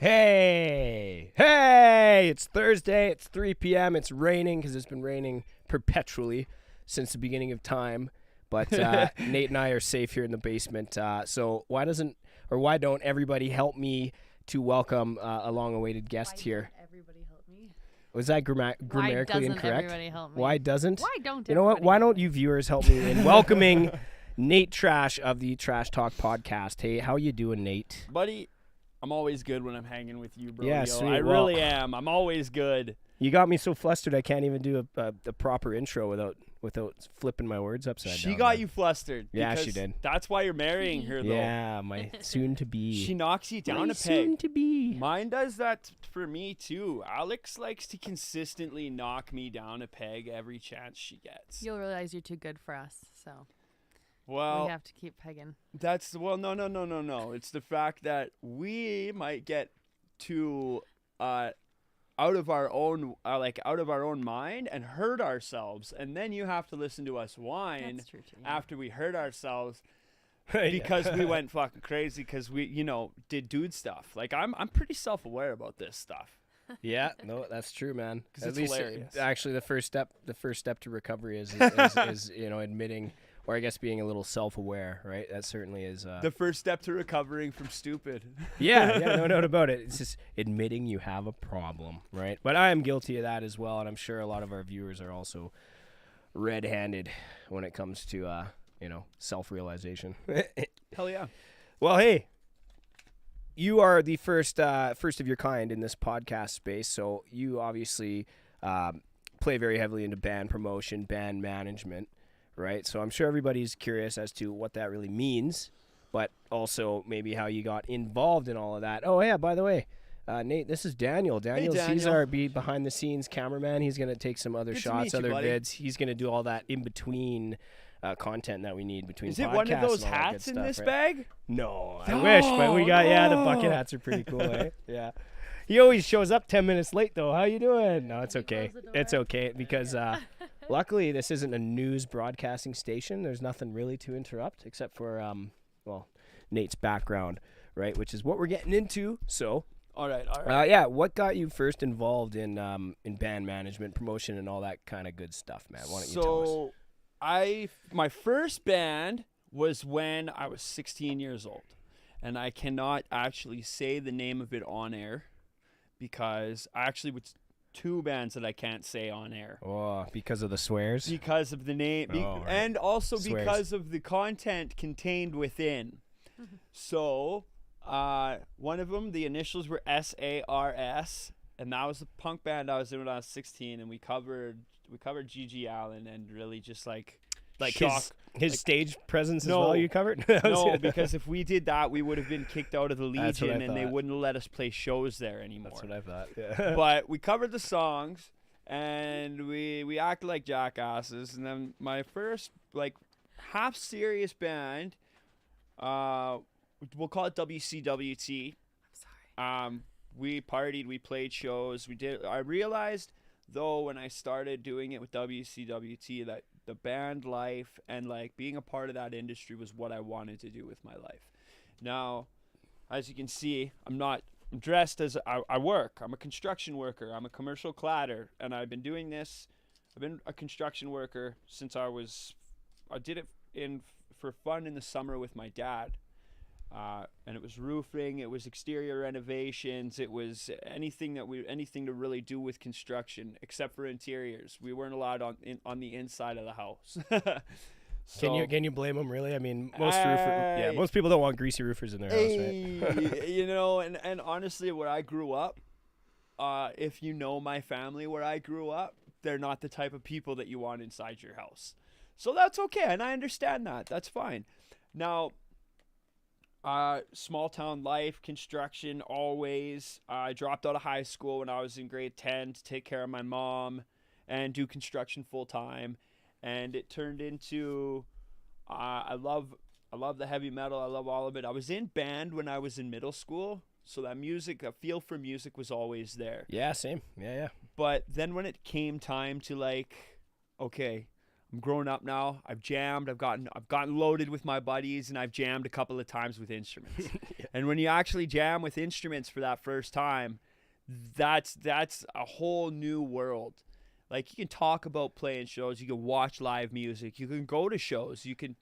Hey, it's Thursday, it's 3 p.m., it's raining because it's been raining perpetually since the beginning of time, but Nate and I are safe here in the basement, so why don't everybody help me to welcome a long-awaited guest here? Everybody help me? Was that grammatically incorrect? Everybody help me? Why doesn't? Why don't You know what? Why don't you viewers help me in welcoming Nate Trash of the Trash Talk podcast. Hey, how you doing, Nate? Buddy, I'm always good when I'm hanging with you, bro. Yeah, Yo, sweet. I really am. I'm always good. You got me so flustered I can't even do a proper intro without flipping my words upside down. She got you flustered. Yeah, she did. That's why you're marrying her, though. Yeah, my soon-to-be. She knocks you down a peg. Soon-to-be. Mine does that for me, too. Alex likes to consistently knock me down a peg every chance she gets. You'll realize you're too good for us, so Well, we have to keep pegging. no. It's the fact that we might get too out of our own mind and hurt ourselves, and then you have to listen to us whine That's true, too. Yeah. after we hurt ourselves Yeah. because we went fucking crazy because we did dude stuff. Like I'm pretty self-aware about this stuff. Yeah, no, that's true, man. 'Cause At it's least, hilarious. actually, the first step to recovery is admitting, or I guess being a little self-aware, right? That certainly is. The first step to recovering from stupid. Yeah, no doubt about it. It's just admitting you have a problem, right? But I am guilty of that as well, and I'm sure a lot of our viewers are also red-handed when it comes to self-realization. Hell yeah. Well, hey, you are the first of your kind in this podcast space, so you obviously play very heavily into band promotion, band management, right? So I'm sure everybody's curious as to what that really means, but also maybe how you got involved in all of that. Oh, yeah, by the way, Nate, this is Daniel. He's Daniel. our behind-the-scenes cameraman. He's going to take some other Good to shots, meet you, other buddy. vids. He's going to do all that in-between content that we need between Is it podcasts one of those and all that good hats in stuff, this right? bag? No, I wish, but we got, the bucket hats are pretty cool, eh? Yeah. He always shows up 10 minutes late, though. How you doing? No, it's okay. close the door? It's okay, because luckily this isn't a news broadcasting station. There's nothing really to interrupt except for, Nate's background, right, which is what we're getting into. So, All right. what got you first involved in band management, promotion, and all that kind of good stuff, man? Why don't you tell us? My first band was when I was 16 years old, and I cannot actually say the name of it on air because I actually was two bands that I can't say on air Oh, because of the swears? because of the name Oh, right. and also Swears. because of the content contained within. So, one of them, the initials were SARS, and that was a punk band I was in when I was 16, and we covered G.G. Allen and really just like shock. his stage presence No. as well you covered? No, because if we did that, we would have been kicked out of the That's what I Legion, and they thought. wouldn't let us play shows there anymore. That's what I thought. Yeah. But we covered the songs, and we acted like jackasses. And then my first half serious band, we'll call it WCWT. I'm sorry. We partied, we played shows, we did. I realized though when I started doing it with WCWT that the band life and being a part of that industry was what I wanted to do with my life. Now, as you can see, I'm dressed as I work. I'm a construction worker. I'm a commercial cladder, and I've been doing this. I've been a construction worker since I did it for fun in the summer with my dad. And it was roofing, it was exterior renovations, it was anything to really do with construction, except for interiors. We weren't allowed on the inside of the house. So, Can you blame them, really? I mean, most people don't want greasy roofers in their house, right? and honestly, where I grew up, if you know my family where I grew up, they're not the type of people that you want inside your house. So that's okay, and I understand that. That's fine. Now, small town life, construction, always. I dropped out of high school when I was in grade 10 to take care of my mom and do construction full time. And it turned into, I love the heavy metal. I love all of it. I was in band when I was in middle school. So that feel for music was always there. Yeah, same. Yeah. But then when it came time to okay, I'm grown up now. I've jammed. I've gotten loaded with my buddies, and I've jammed a couple of times with instruments. Yeah. And when you actually jam with instruments for that first time, that's a whole new world. Like, you can talk about playing shows, you can watch live music, you can go to shows, you can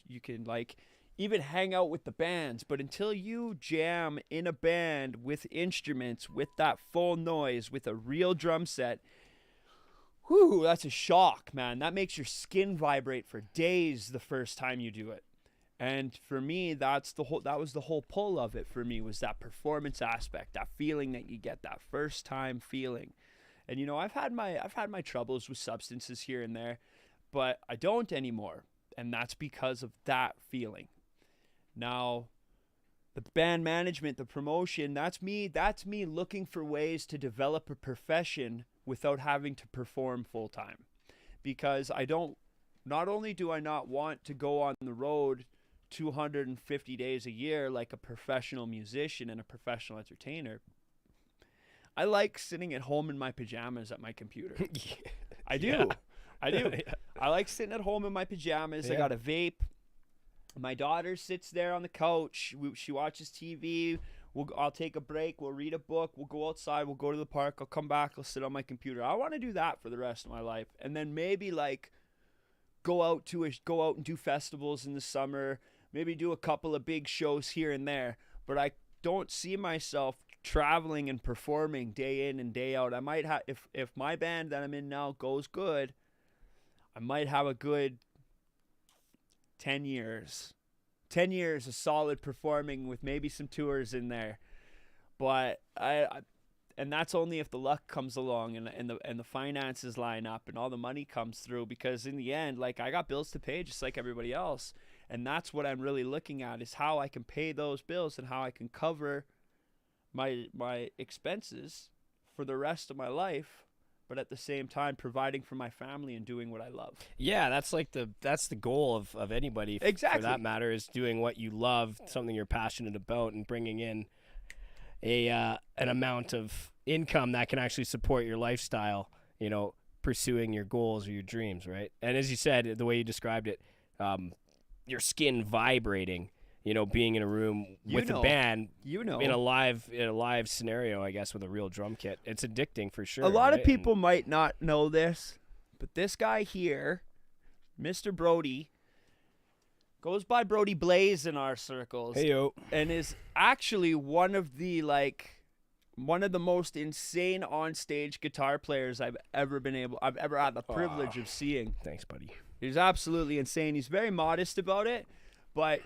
like even hang out with the bands, but until you jam in a band with instruments, with that full noise, with a real drum set, whew, that's a shock, man. That makes your skin vibrate for days the first time you do it. And for me, that was the whole pull of it for me, was that performance aspect, that feeling that you get, that first time feeling. And you know, I've had my troubles with substances here and there, but I don't anymore. And that's because of that feeling. Now, the band management, the promotion, that's me looking for ways to develop a profession without having to perform full time. Because not only do I not want to go on the road 250 days a year like a professional musician and a professional entertainer, I like sitting at home in my pajamas at my computer. I do. Yeah. I do. Yeah. I like sitting at home in my pajamas. Yeah. I got a vape. My daughter sits there on the couch. She watches TV. I'll take a break. We'll read a book. We'll go outside. We'll go to the park. I'll come back. I'll sit on my computer. I want to do that for the rest of my life. And then maybe like go out and do festivals in the summer. Maybe do a couple of big shows here and there. But I don't see myself traveling and performing day in and day out. I might have, if my band that I'm in now goes good, I might have a good 10 years of solid performing with maybe some tours in there. But and that's only if the luck comes along and the finances line up and all the money comes through, because in the end, like, I got bills to pay just like everybody else. And that's what I'm really looking at, is how I can pay those bills and how I can cover my expenses for the rest of my life, but at the same time providing for my family and doing what I love. Yeah, that's the goal of anybody. Exactly. For that matter, is doing what you love, something you're passionate about, and bringing in an amount of income that can actually support your lifestyle, you know, pursuing your goals or your dreams, right? And as you said, the way you described it, your skin vibrating, you know, being in a room with a band, you know, in a live scenario, I guess, with a real drum kit. It's addicting for sure. A lot right? of people might not know this, but this guy here, Mr. Brody, goes by Brody Blaze in our circles. Hey-yo. And is actually one of the most insane on-stage guitar players I've ever had the privilege of seeing. Thanks, buddy. He's absolutely insane. He's very modest about it, but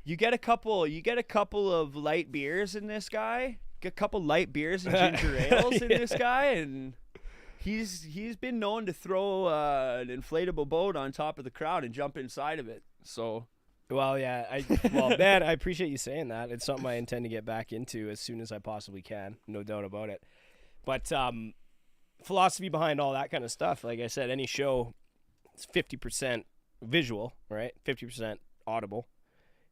you get a couple of light beers in this guy. Get a couple light beers and ginger ales in this guy, and he's been known to throw an inflatable boat on top of the crowd and jump inside of it. So, well, yeah, man, I appreciate you saying that. It's something I intend to get back into as soon as I possibly can, no doubt about it. But philosophy behind all that kind of stuff, like I said, any show, it's 50% visual, right? 50% audible.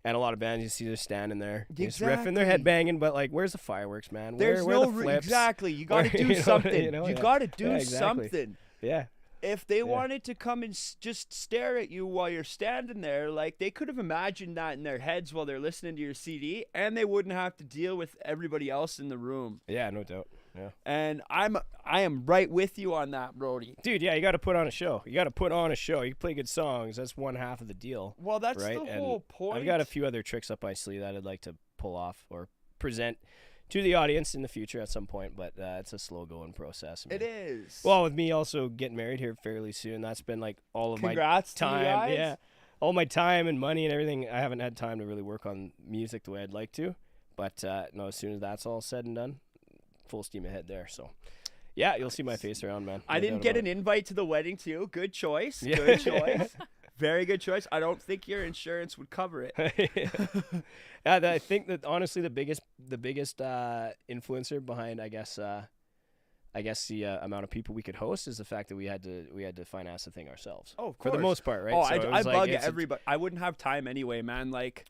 And a lot of bands, you see, they're standing there, just riffing, their head banging, but like, where's the fireworks, man? There's where no the flips? Exactly. You got to do something. You got to do exactly. something. Yeah. If they wanted to come and just stare at you while you're standing there, like, they could have imagined that in their heads while they're listening to your CD, and they wouldn't have to deal with everybody else in the room. Yeah, no doubt. Yeah. And I am right with you on that, Brody. Dude, yeah, you got to put on a show. You play good songs. That's one half of the deal. Well, that's right? the whole point. I've got a few other tricks up my sleeve that I'd like to pull off or present to the audience in the future at some point, but it's a slow-going process. Man. It is. Well, with me also getting married here fairly soon, that's been like all of Congrats my time. to you guys. Yeah, all my time and money and everything. I haven't had time to really work on music the way I'd like to, but no, as soon as that's all said and done, full steam ahead there. So, yeah, you'll see my face around, man. I didn't get an invite to the wedding too. Good choice. Yeah. Good choice. Very good choice. I don't think your insurance would cover it. Yeah, I think that honestly the biggest influencer behind I guess the amount of people we could host is the fact that we had to finance the thing ourselves. Oh, of for the course. most part, right? Oh, So it I was bug like, everybody. I wouldn't have time anyway, man. Like,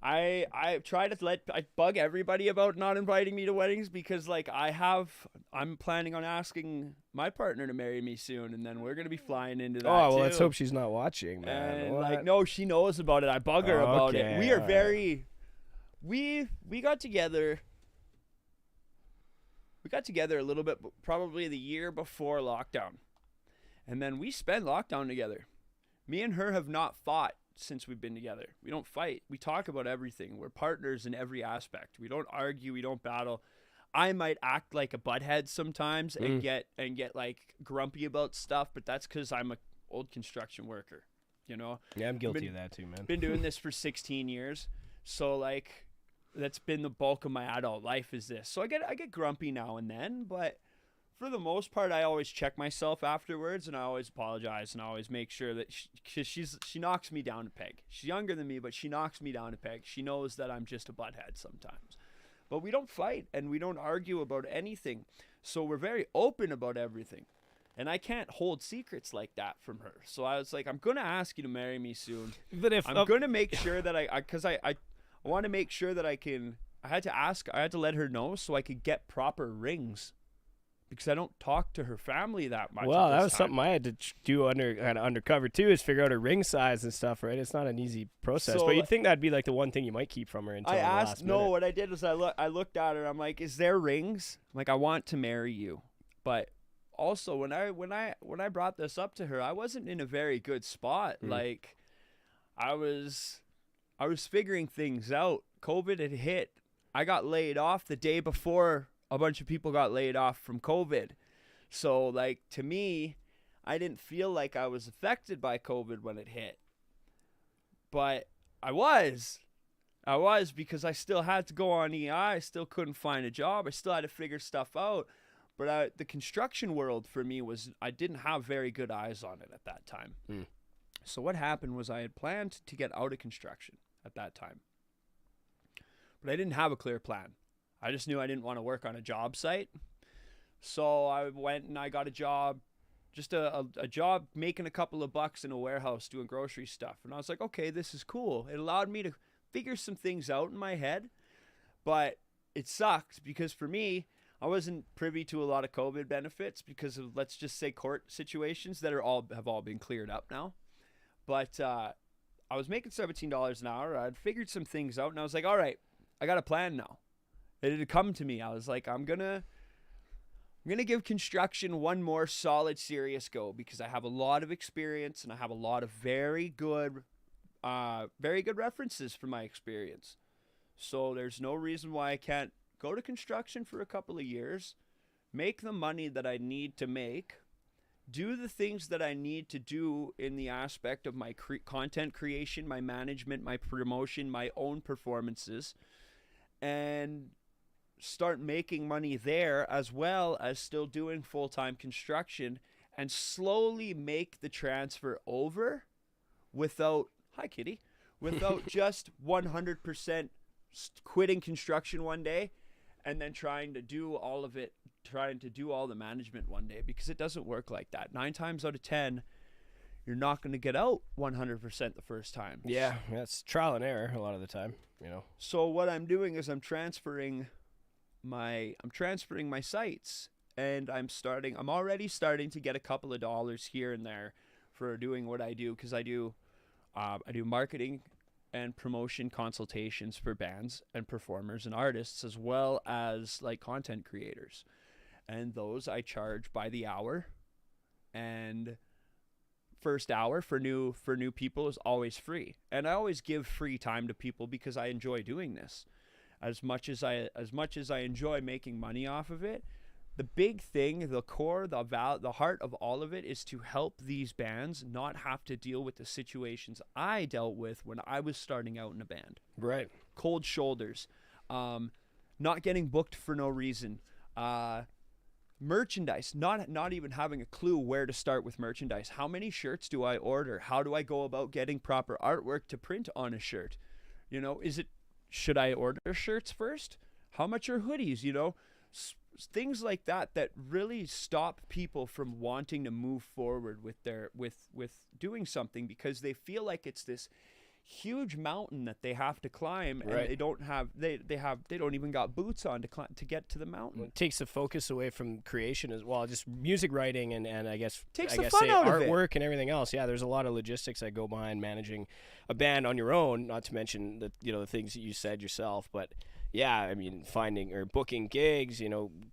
I try to I bug everybody about not inviting me to weddings because, like, I have I'm planning on asking my partner to marry me soon, and then we're gonna be flying into that. Oh, well, too. let's hope she's not watching, man. And What? like, no, she knows about it. I bug her about it. Okay, We are all right. very, we got together. We got together a little bit, probably the year before lockdown, and then we spent lockdown together. Me and her have not fought since we've been together. We don't fight. We talk about everything. We're partners in every aspect. We don't argue. We don't battle. I might act like a butthead sometimes and get like grumpy about stuff, but that's because I'm a old construction worker, you know. Yeah, I'm guilty of that too, man. Been doing this for 16 years, so like that's been the bulk of my adult life is this. So I get grumpy now and then, but for the most part, I always check myself afterwards, and I always apologize, and I always make sure that she knocks me down a peg. She's younger than me, but she knocks me down a peg. She knows that I'm just a butthead sometimes. But we don't fight, and we don't argue about anything. So we're very open about everything. And I can't hold secrets like that from her. So I was like, I'm going to ask you to marry me soon. But if I'm going to make sure that I want to make sure that I had to let her know so I could get proper rings. Because I don't talk to her family that much. well, that was something I had to do undercover too, is figure out her ring size and stuff. Right? It's not an easy process, So, but you'd think that'd be like the one thing you might keep from her until I the asked, last no, minute. what I did was I looked at her. I'm like, is there rings? I'm like, I want to marry you. But also when I brought this up to her, I wasn't in a very good spot. Like I was figuring things out. COVID had hit. I got laid off the day before a bunch of people got laid off from COVID. So like to me, I didn't feel like I was affected by COVID when it hit. But I was because I still had to go on EI. I still couldn't find a job. I still had to figure stuff out. But the construction world for me I didn't have very good eyes on it at that time. So what happened was I had planned to get out of construction at that time. But I didn't have a clear plan. I just knew I didn't want to work on a job site. So I went and I got a job, just a job making a couple of bucks in a warehouse doing grocery stuff. And I was like, okay, this is cool. It allowed me to figure some things out in my head. But it sucked because for me, I wasn't privy to a lot of COVID benefits because of, let's just say, court situations that have all been cleared up now. But I was making $17 an hour. I'd figured some things out, and I was like, all right, I got a plan now. It had come to me. I was like, I'm gonna give construction one more solid, serious go because I have a lot of experience and I have a lot of very good references from my experience. So there's no reason why I can't go to construction for a couple of years, make the money that I need to make, do the things that I need to do in the aspect of my content creation, my management, my promotion, my own performances, and start making money there as well as still doing full-time construction and slowly make the transfer over without just 100% quitting construction one day and then trying to do all the management one day, because it doesn't work like that. 9 times out of 10, you're not going to get out 100% the first time. Yeah, that's trial and error a lot of the time, you know. So what I'm doing is I'm transferring my sites, and I'm already starting to get a couple of dollars here and there for doing what I do, because I do marketing and promotion consultations for bands and performers and artists, as well as like content creators, and those I charge by the hour. And first hour for new people is always free, and I always give free time to people because I enjoy doing this. As much as I enjoy making money off of it, the big thing, the core, the heart of all of it is to help these bands not have to deal with the situations I dealt with when I was starting out in a band. Right. Cold shoulders, not getting booked for no reason, merchandise, not even having a clue where to start with merchandise. How many shirts do I order? How do I go about getting proper artwork to print on a shirt? You know, should I order shirts first? How much are hoodies? You know, things like that really stop people from wanting to move forward with doing something, because they feel like it's this huge mountain that they have to climb, and Right. they don't even got boots on to get to the mountain. It takes the focus away from creation as well, just music writing and I guess Takes I the guess fun say out of it. artwork and everything else. Yeah, there's a lot of logistics that go behind managing a band on your own, not to mention the things that you said yourself, but yeah, I mean, finding or booking gigs,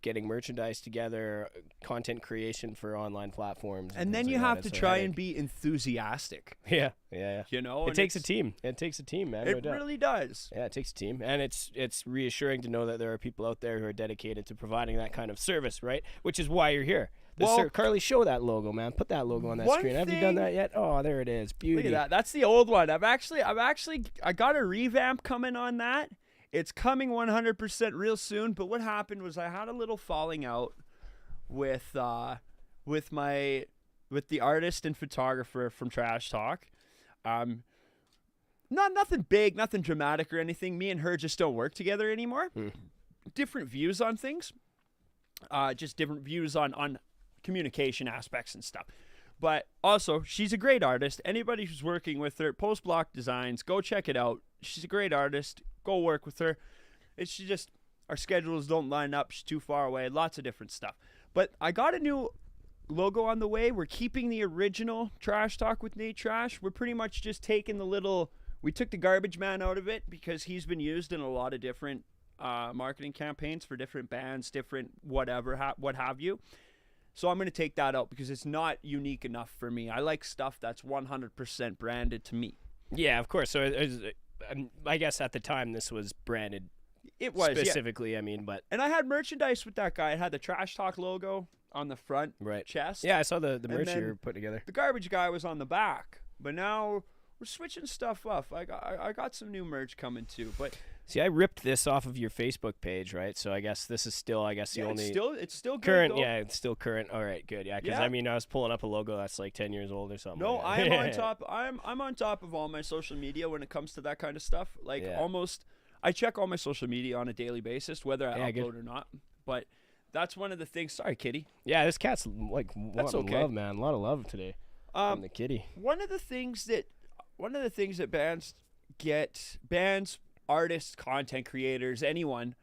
getting merchandise together, content creation for online platforms. And then things you like have that. to It's a try headache. and be enthusiastic. Yeah. You know, It and takes a it's- team. It takes a team, man. no It doubt. really does. Yeah, it takes a team, and it's reassuring to know that there are people out there who are dedicated to providing that kind of service, right? Which is why you're here. Well- Carly, show that logo, man. Put that logo on that One screen. Have you done thing- that yet? Oh, there it is. Beauty. Look at that. That's the old one. I got a revamp coming on that. It's coming 100% real soon. But what happened was I had a little falling out with the artist and photographer from Trash Talk. Nothing big, nothing dramatic or anything. Me and her just don't work together anymore. Different views on things. Just different views on communication aspects and stuff. But also, she's a great artist. Anybody who's working with her, Post Block Designs, go check it out. She's a great artist. Go work with her. She just, our schedules don't line up. She's too far away. Lots of different stuff. But I got a new logo on the way. We're keeping the original Trash Talk with Nate Trash. We're pretty much just taking we took the garbage man out of it because he's been used in a lot of different marketing campaigns for different bands, different whatever, what have you. So I'm going to take that out because it's not unique enough for me. I like stuff that's 100% branded to me. Yeah, of course. So I guess at the time this was branded It was, yeah. specifically. I mean, but And I had merchandise with that guy. It had the Trash Talk logo on the front right. chest. Yeah, I saw the merch then you were putting together. The garbage guy was on the back. But now we're switching stuff up. I got some new merch coming too. But See, I ripped this off of your Facebook page, right? So I guess this is still, the yeah, only it's still good, current. though. Yeah, it's still current. All right, good. Yeah, because Yeah. I mean, I was pulling up a logo that's like 10 years old or something. No, like I'm that. on top. I'm on top of all my social media when it comes to that kind of stuff. Like Yeah. almost, I check all my social media on a daily basis, whether I Yeah, upload good. or not. But that's one of the things. Sorry, kitty. Yeah, this cat's like a That's lot of okay. love, man. A lot of love today from the kitty. One of the things that bands, artists, content creators, anyone,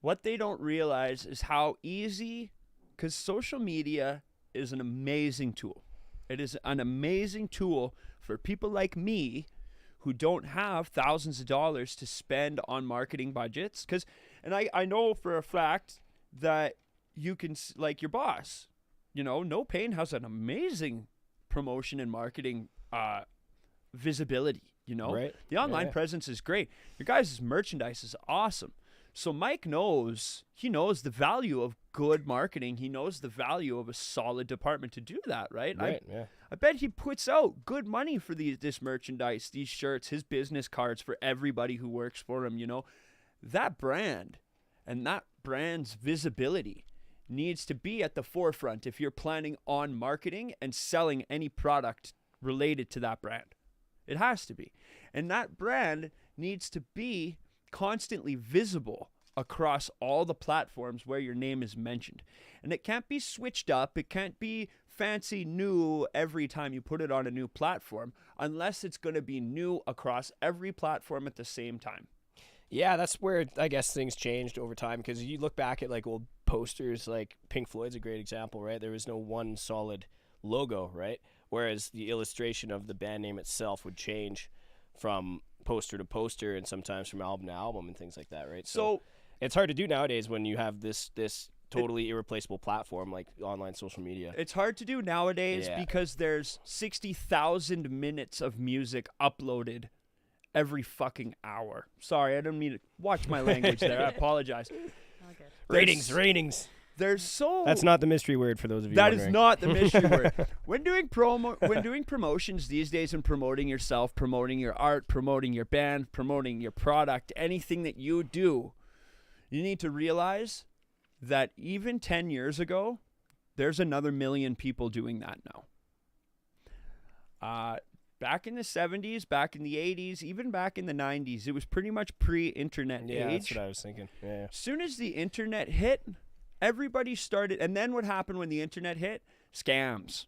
what they don't realize is how easy, because social media is an amazing tool. It is an amazing tool for people like me who don't have thousands of dollars to spend on marketing budgets. And I know for a fact that you can, like your boss, No Pain has an amazing promotion and marketing visibility, Right. The online Yeah. presence is great. Your guys' merchandise is awesome. So Mike knows the value of good marketing. He knows the value of a solid department to do that, right? Right. Yeah. I bet he puts out good money for this merchandise, these shirts, his business cards for everybody who works for him, That brand and that brand's visibility needs to be at the forefront if you're planning on marketing and selling any product related to that brand. It has to be. And that brand needs to be constantly visible across all the platforms where your name is mentioned. And it can't be switched up. It can't be fancy new every time you put it on a new platform unless it's going to be new across every platform at the same time. Yeah, that's where I guess things changed over time because you look back at like old posters, like Pink Floyd's a great example, right? There was no one solid logo, right? Whereas the illustration of the band name itself would change from poster to poster and sometimes from album to album and things like that, right? So it's hard to do nowadays when you have this totally irreplaceable platform like online social media. It's hard to do nowadays because there's 60,000 minutes of music uploaded every fucking hour. Sorry, I didn't mean to watch my language there. I apologize. All good. Ratings. That's not the mystery word for those of you That wondering. is not the mystery word. When doing promotions these days and promoting yourself, promoting your art, promoting your band, promoting your product, anything that you do, you need to realize that even 10 years ago, there's another million people doing that now. Back in the 70s, back in the 80s, even back in the 90s, it was pretty much pre-internet Yeah, age. that's what I was thinking. Yeah. As soon as the internet hit, everybody started, and then what happened when the internet hit? Scams.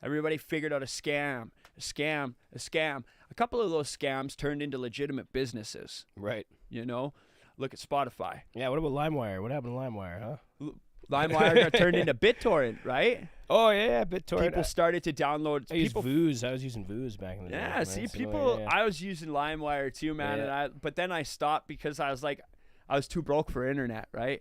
Everybody figured out a scam. a scam, a scam. A couple of those scams turned into legitimate businesses. Right. You know, look at Spotify. Yeah. What about LimeWire? What happened to LimeWire? Huh? LimeWire got turned into BitTorrent, right? Oh yeah, BitTorrent. People started to download. I used Vooz. I was using Vooz back in the day. Yeah, right? see, So, people. yeah. I was using LimeWire too, man, Yeah. but then I stopped because I was too broke for internet, right?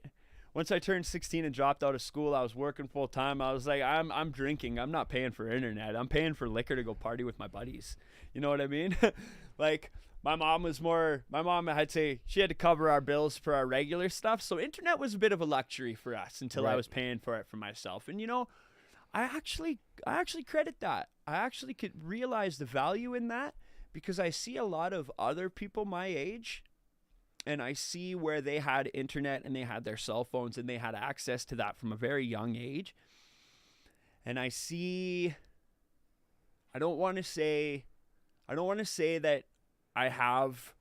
Once I turned 16 and dropped out of school, I was working full time. I was like, I'm drinking. I'm not paying for internet. I'm paying for liquor to go party with my buddies. You know what I mean? Like, my mom, I'd say she had to cover our bills for our regular stuff. So internet was a bit of a luxury for us until I Right. was paying for it for myself. And, you know, I actually credit that. I actually could realize the value in that because I see a lot of other people my age, and I see where they had internet and they had their cell phones and they had access to that from a very young age. And I don't want to say that I have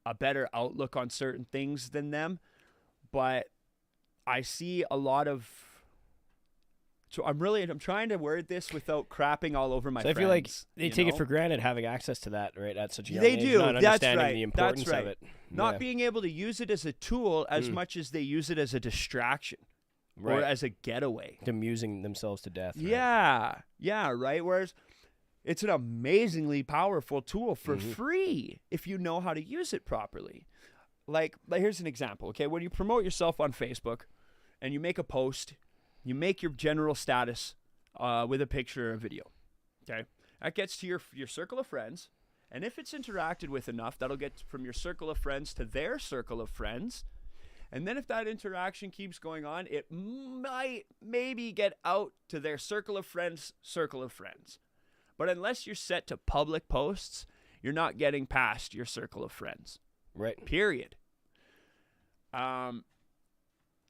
a better outlook on certain things than them, but I see a lot of. So I'm trying to word this without crapping all over my So I friends. feel like they take know? it for granted having access to that, right? At such a young They age, do. not That's understanding right. the importance That's right. of it. Not Yeah. being able to use it as a tool as much as they use it as a distraction or Right. as a getaway. Amusing themselves to death. Right? Yeah, right. Whereas it's an amazingly powerful tool for free if you know how to use it properly. Like here's an example, okay? When you promote yourself on Facebook and you make a post, you make your general status with a picture or a video, okay? That gets to your circle of friends, and if it's interacted with enough, that'll get from your circle of friends to their circle of friends. And then if that interaction keeps going on, it might maybe get out to their circle of friends. But unless you're set to public posts, you're not getting past your circle of friends. Right. Period.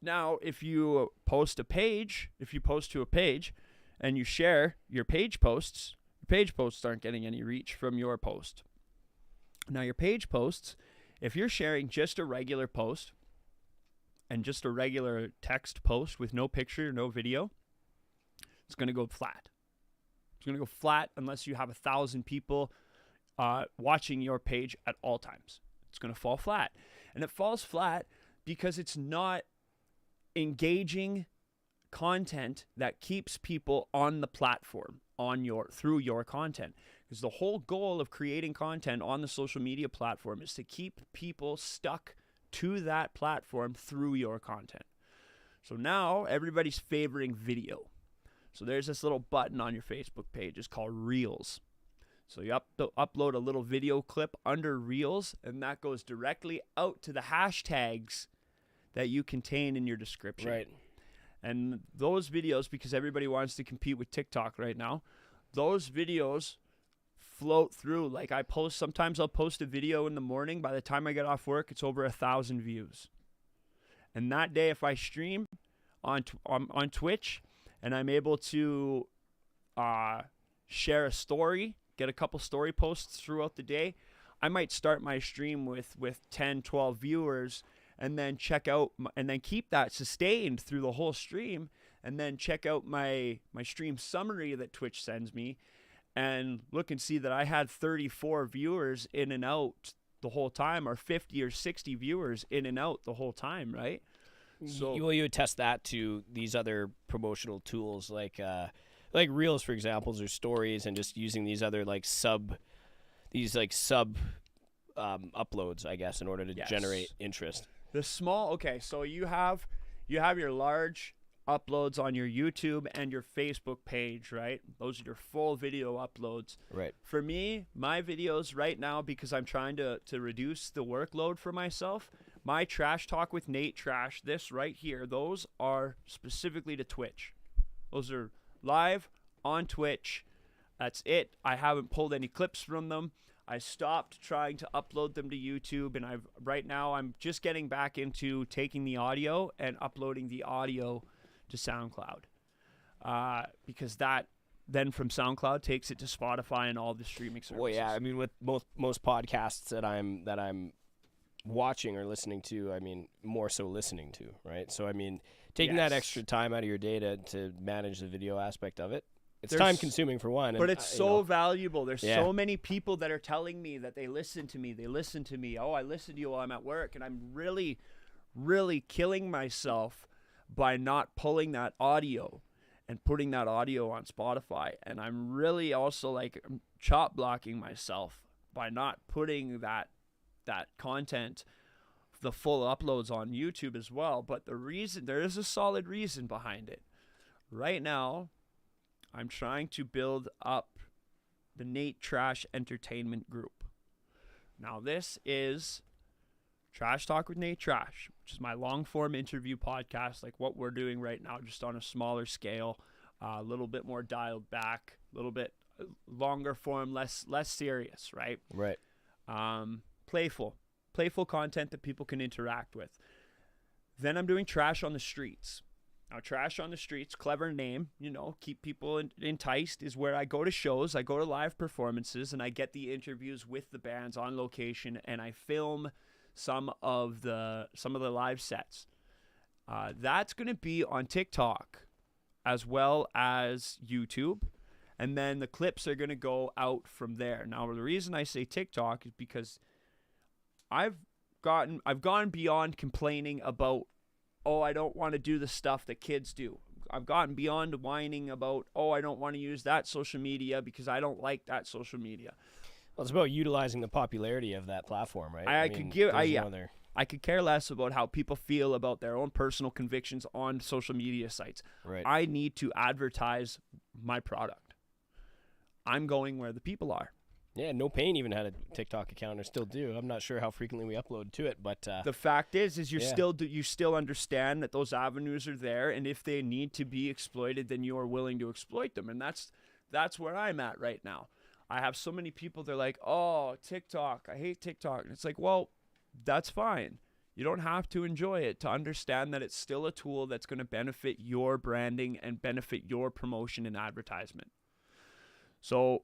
Now, if you post to a page and you share your page posts aren't getting any reach from your post. Now, your page posts, if you're sharing just a regular post and just a regular text post with no picture, no video, it's going to go flat. It's going to go flat unless you have 1,000 people watching your page at all times. It's going to fall flat. And it falls flat because it's not engaging content that keeps people on the platform through your content. Because the whole goal of creating content on the social media platform is to keep people stuck to that platform through your content. So now everybody's favoring video. So there's this little button on your Facebook page. It's called Reels. So you upload a little video clip under Reels, and that goes directly out to the hashtags that you contain in your description. Right. And those videos, because everybody wants to compete with TikTok right now, those videos float through. Like sometimes I'll post a video in the morning. By the time I get off work, it's over 1,000 views. And that day, if I stream on Twitch and I'm able to share a story, get a couple story posts throughout the day, I might start my stream with 10, 12 viewers and then and then keep that sustained through the whole stream, and then check out my stream summary that Twitch sends me and look and see that I had 34 viewers in and out the whole time, or 50 or 60 viewers in and out the whole time, right? So you attest that to these other promotional tools like Reels, for example, or stories, and just using these other sub uploads, I guess, in order to generate interest. So you have your large uploads on your YouTube and your Facebook page, right? Those are your full video uploads. Right. For me, my videos right now, because I'm trying to reduce the workload for myself, my Trash Talk with Nate Trash, this right here, those are specifically to Twitch. Those are live on Twitch. That's it. I haven't pulled any clips from them. I stopped trying to upload them to YouTube, and right now I'm just getting back into taking the audio and uploading the audio to SoundCloud, because that then from SoundCloud takes it to Spotify and all the streaming services. Well, yeah, I mean, with most podcasts that I'm watching or listening to, I mean, more so listening to, right? So I mean, taking that extra time out of your day to manage the video aspect of it, It's There's- time consuming for one. But and, it's you so know, valuable. There's Yeah. so many people that are telling me that they listen to me. Oh, I listen to you while I'm at work. And I'm really, really killing myself by not pulling that audio and putting that audio on Spotify. And I'm really also like chop blocking myself by not putting that content, the full uploads on YouTube as well. But there is a solid reason behind it. Right now, I'm trying to build up the Nate Trash Entertainment Group. Now, this is Trash Talk with Nate Trash, which is my long-form interview podcast, like what we're doing right now, just on a smaller scale, a little bit more dialed back, a little bit longer form, less serious, right? Right. Playful content that people can interact with. Then I'm doing Trash on the Streets. Now, Trash on the Streets, clever name, keep people enticed, is where I go to shows, I go to live performances, and I get the interviews with the bands on location, and I film some of the live sets. That's going to be on TikTok as well as YouTube, and then the clips are going to go out from there. Now, the reason I say TikTok is because I've gone beyond complaining about, oh, I don't want to do the stuff that kids do. I've gotten beyond whining about, oh, I don't want to use that social media because I don't like that social media. Well, it's about utilizing the popularity of that platform, right? I I could care less about how people feel about their own personal convictions on social media sites. Right. I need to advertise my product. I'm going where the people are. Yeah, No Pain even had a TikTok account, or still do. I'm not sure how frequently we upload to it, but the fact is you yeah. still understand that those avenues are there, and if they need to be exploited, then you are willing to exploit them, and that's where I'm at right now. I have so many people, they're like, oh, TikTok, I hate TikTok, and it's like, well, that's fine. You don't have to enjoy it to understand that it's still a tool that's going to benefit your branding and benefit your promotion and advertisement. So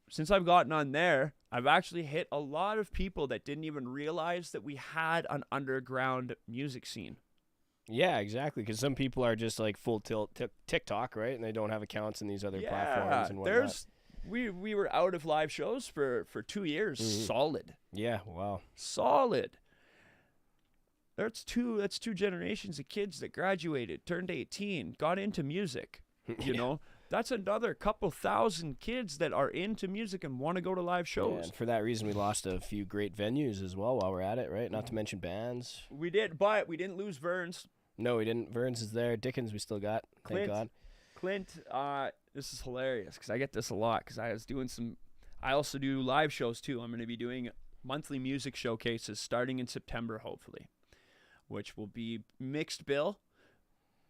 since I've gotten on there, I've actually hit a lot of people that didn't even realize that we had an underground music scene. yeah, exactly. Because some people are just like full tilt TikTok, right? And they don't have accounts in these other platforms and whatnot. We were out of live shows for 2 years, solid. Yeah, wow. Solid. That's two generations of kids that graduated, turned 18, got into music. That's another couple thousand kids that are into music and want to go to live shows. Yeah, and for that reason, we lost a few great venues as well while we're at it, right? Not to mention bands. We did, but we didn't lose Verns. No, we didn't. Verns is there. Dickens we still got. Thank God. Clint, this is hilarious because I get this a lot because I also do live shows too. I'm going to be doing monthly music showcases starting in September, hopefully, which will be mixed bill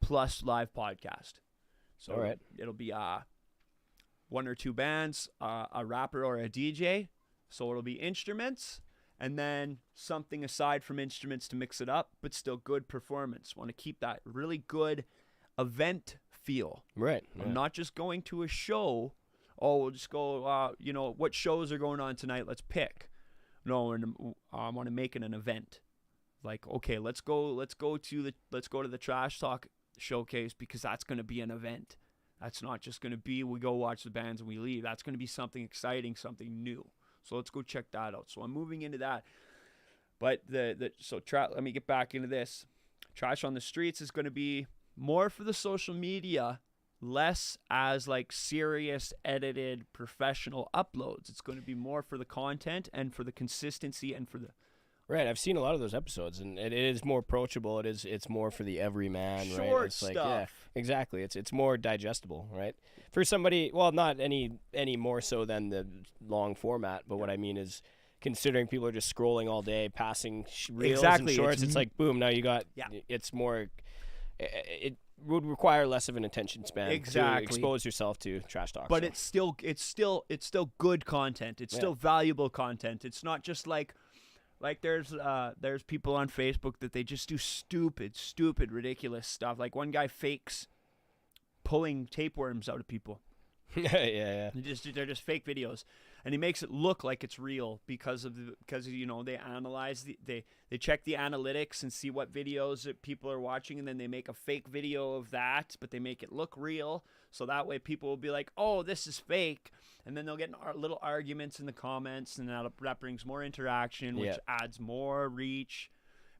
plus live podcast. So all right. It'll be one or two bands, a rapper or a DJ. So it'll be instruments and then something aside from instruments to mix it up, but still good performance. Want to keep that really good event feel. Right. I'm not just going to a show. Oh, we'll just go, what shows are going on tonight? Let's pick. No, and I want to make it an event. Like, okay, let's go to the Trash Talk showcase because that's going to be an event. That's not just going to be we go watch the bands and we leave. That's going to be something exciting, something new. So let's go check that out. So I'm moving into that. But let me get back into this. Trash on the Streets is going to be more for the social media, less as like serious edited professional uploads. It's going to be more for the content and for the consistency and for the right. I've seen a lot of those episodes, and it is more approachable. It's more for the everyman, right? short It's stuff. like, yeah, exactly. It's more digestible, right? For somebody, well, not any more so than the long format, but what I mean is, considering people are just scrolling all day, passing reels and shorts, it's like boom. Now you got. Yeah. It's more. It would require less of an attention span to expose yourself to trash talk. But it's still good content. It's still valuable content. It's not just like there's people on Facebook that they just do stupid, ridiculous stuff. Like one guy fakes pulling tapeworms out of people. yeah. They're just fake videos. and he makes it look like it's real because you know, they analyze they check the analytics and see what videos that people are watching, and then they make a fake video of that, but they make it look real, so that way people will be like, oh, this is fake, and then they'll get in little arguments in the comments, and that brings more interaction, which adds more reach.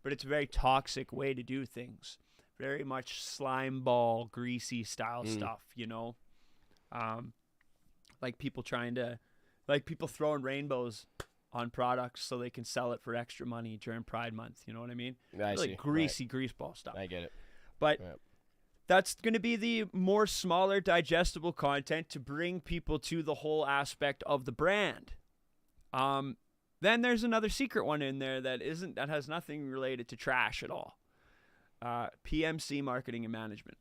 But it's a very toxic way to do things, very much slime ball, greasy style stuff, you know. Like people throwing rainbows on products so they can sell it for extra money during Pride Month. You know what I mean? I see. Like greasy greaseball stuff. I get it. But that's going to be the more smaller, digestible content to bring people to the whole aspect of the brand. Then there's another secret one in there that has nothing related to trash at all. PMC, marketing and management.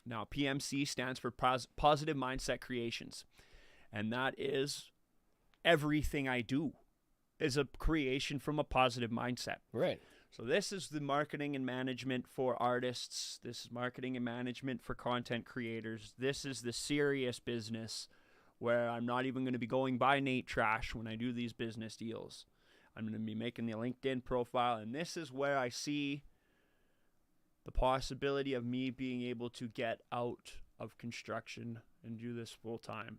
Now, PMC stands for Positive Mindset Creations. And that is everything I do is a creation from a positive mindset. Right. So this is the marketing and management for artists. This is marketing and management for content creators. This is the serious business where I'm not even going to be going by Nate Trash when I do these business deals. I'm going to be making the LinkedIn profile, and this is where I see the possibility of me being able to get out of construction and do this full time.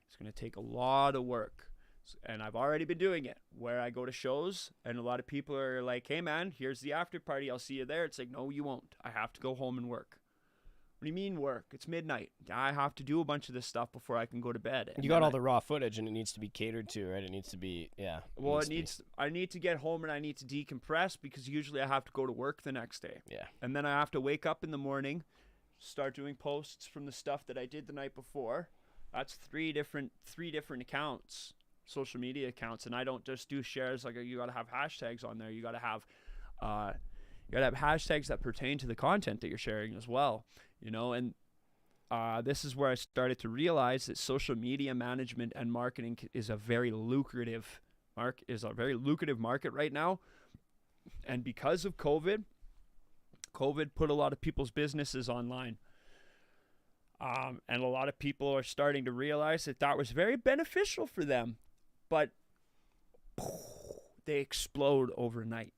It's going to take a lot of work, and I've already been doing it, where I go to shows and a lot of people are like, hey man, here's the after party, I'll see you there. It's like, no, you won't. I have to go home and work. What do you mean work? It's midnight. I have to do a bunch of this stuff before I can go to bed. You got all the raw footage, and it needs to be catered to, right? It needs to be, Well, I need to get home and I need to decompress, because usually I have to go to work the next day. Yeah. And then I have to wake up in the morning, start doing posts from the stuff that I did the night before. That's three different accounts, social media accounts, and I don't just do shares. Like, you got to have hashtags on there. You got to have hashtags that pertain to the content that you're sharing as well. You know, and this is where I started to realize that social media management and marketing is a very lucrative market right now. And because of COVID put a lot of people's businesses online. And a lot of people are starting to realize that was very beneficial for them, but they explode overnight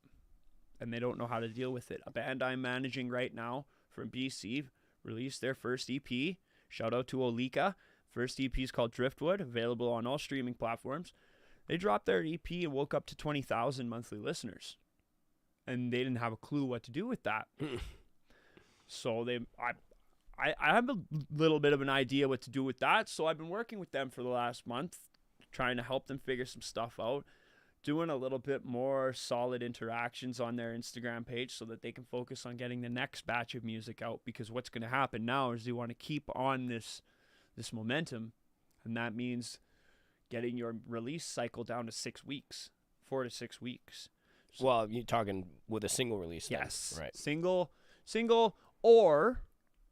and they don't know how to deal with it. A band I'm managing right now from BC released their first EP. Shout out to Olika. First EP is called Driftwood, available on all streaming platforms. They dropped their EP and woke up to 20,000 monthly listeners, and they didn't have a clue what to do with that. So I have a little bit of an idea what to do with that. So I've been working with them for the last month, trying to help them figure some stuff out, doing a little bit more solid interactions on their Instagram page so that they can focus on getting the next batch of music out. Because what's going to happen now is they want to keep on this momentum, and that means getting your release cycle down to 6 weeks, 4 to 6 weeks. So, well, you're talking with a single release. Yes. Then. Right. Single, or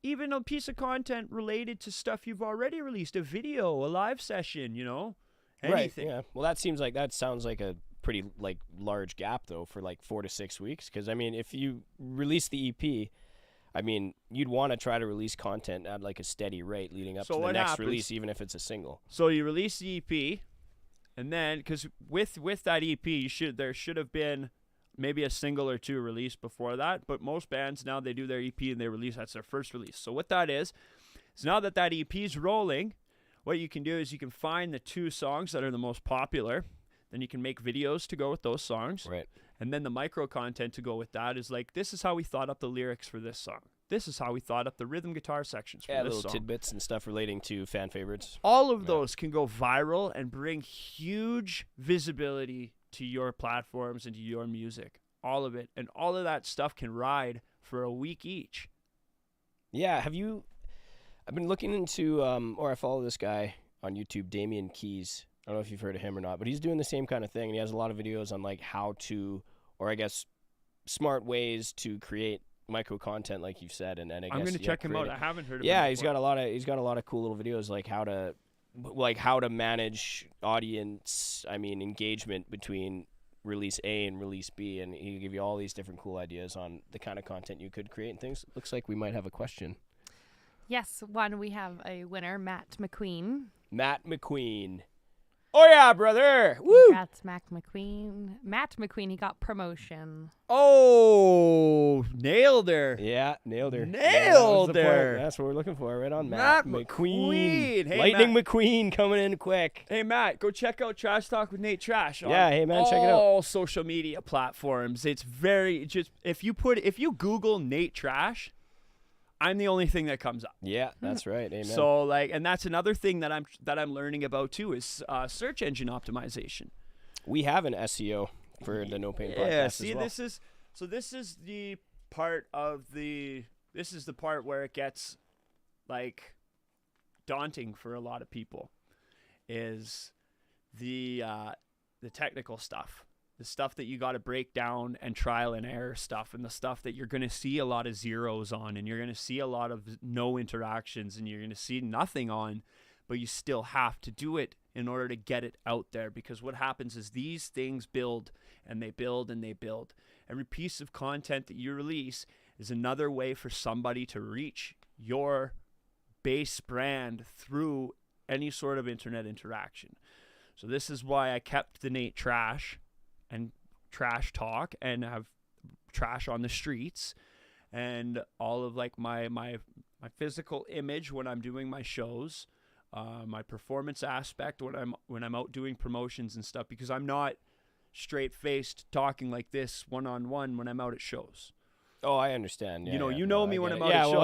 even a piece of content related to stuff you've already released, a video, a live session, you know, anything. Right, yeah. Well, that sounds like a pretty large gap though for 4 to 6 weeks. Because I mean, if you release the EP, I mean, you'd want to try to release content at a steady rate leading up to the next release, even if it's a single. So you release the EP, and then because with that EP, there should have been maybe a single or two released before that. But most bands now, they do their EP and they release, that's their first release. So what that is now that EP is rolling, what you can do is you can find the 2 songs that are the most popular. Then you can make videos to go with those songs. Right. And then the micro content to go with that is this is how we thought up the lyrics for this song. This is how we thought up the rhythm guitar sections for this little song. tidbits and stuff relating to fan favorites. All of those can go viral and bring huge visibility to your platforms and to your music. All of it. And all of that stuff can ride for a week each. Yeah. I've been looking into, or I follow this guy on YouTube, Damian Keys. I don't know if you've heard of him or not, but he's doing the same kind of thing. And he has a lot of videos on how to, or I guess smart ways to create micro content, like you've said. And I guess I'm going to check him out. I haven't heard of him. Yeah, he's got a lot of cool little videos, how to manage audience, engagement between release A and release B, and he'll give you all these different cool ideas on the kind of content you could create and things. Looks like we might have a question. Yes, we have a winner, Matt McQueen. Matt McQueen. Oh yeah, brother. Woo. Congrats, Matt McQueen. Matt McQueen, he got promotion. Oh, nailed her. Yeah, nailed her. Nailed her. That's what we're looking for. Right on, Matt Matt McQueen. McQueen. Hey, Lightning Matt. McQueen coming in quick. Hey Matt, go check out Trash Talk with Nate Trash. Yeah, hey, man, check it out. All social media platforms. It's very just if you Google Nate Trash, I'm the only thing that comes up. Yeah, that's right. Amen. So and that's another thing that I'm learning about too is search engine optimization. we have an SEO for the No Pain podcast. Yeah, see, as well. this is the part where it gets like daunting for a lot of people is the technical stuff. The stuff that you got to break down and trial and error stuff, and the stuff that you're going to see a lot of zeros on, and you're going to see a lot of no interactions, and you're going to see nothing on, but you still have to do it in order to get it out there. Because what happens is these things build and they build and they build. Every piece of content that you release is another way for somebody to reach your base brand through any sort of internet interaction. So this is why I kept the Nate Trash and Trash Talk and have trash on the streets and all of like my physical image when I'm doing my shows, my performance aspect when I'm out doing promotions and stuff, because I'm not straight-faced talking like this one-on-one when I'm out at shows. Oh, I understand. Yeah, You know me when I'm out at yeah, shows. well,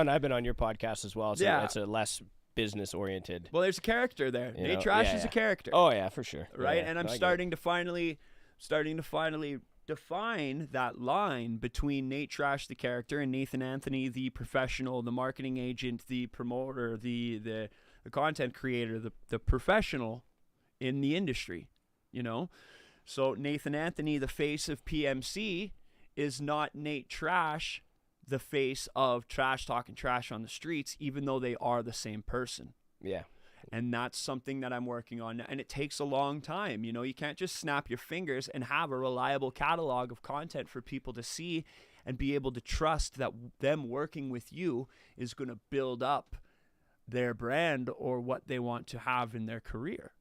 I've been on your podcast as well. So Yeah. it's a less business-oriented. Well, there's a character there. You Nate know, Trash yeah, is yeah. a character. Oh yeah, for sure. Right? Yeah, And I'm no, I get it. starting to finally define that line between Nate Trash, the character, and Nathan Anthony, the professional, the marketing agent, the promoter, the content creator, the professional in the industry, you know? So Nathan Anthony, the face of PMC, is not Nate Trash, the face of Trash Talk and Trash on the Streets, even though they are the same person. Yeah. And that's something that I'm working on. And it takes a long time. You know, you can't just snap your fingers and have a reliable catalog of content for people to see and be able to trust that them working with you is going to build up their brand or what they want to have in their career.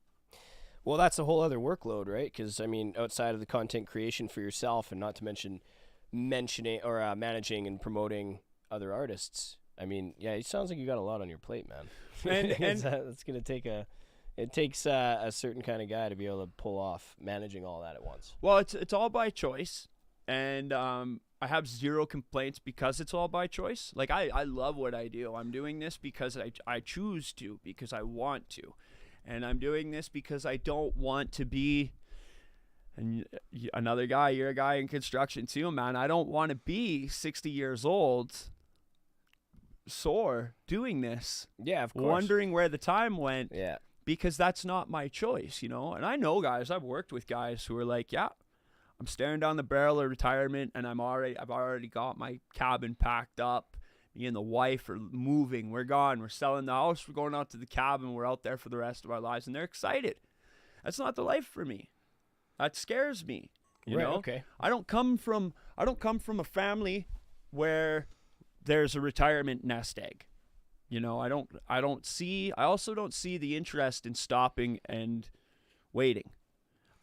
Well, that's a whole other workload, right? Because, I mean, outside of the content creation for yourself, and not to mention managing and promoting other artists. I mean, yeah, it sounds like you got a lot on your plate, man. And it's going to take it takes a certain kind of guy to be able to pull off managing all that at once. Well, it's all by choice. And I have zero complaints because it's all by choice. Like, I love what I do. I'm doing this because I choose to, because I want to. And I'm doing this because I don't want to be another guy. You're a guy in construction too, man. I don't want to be 60 years old, sore, doing this. Yeah, of course. Wondering where the time went. Yeah. Because that's not my choice, you know? And I know guys, I've worked with guys who are like, yeah, I'm staring down the barrel of retirement and I've already got my cabin packed up. Me and the wife are moving. We're gone. We're selling the house. We're going out to the cabin. We're out there for the rest of our lives. And they're excited. That's not the life for me. That scares me. You Right, know? okay. I don't come from a family where there's a retirement nest egg. You know, I also don't see the interest in stopping and waiting.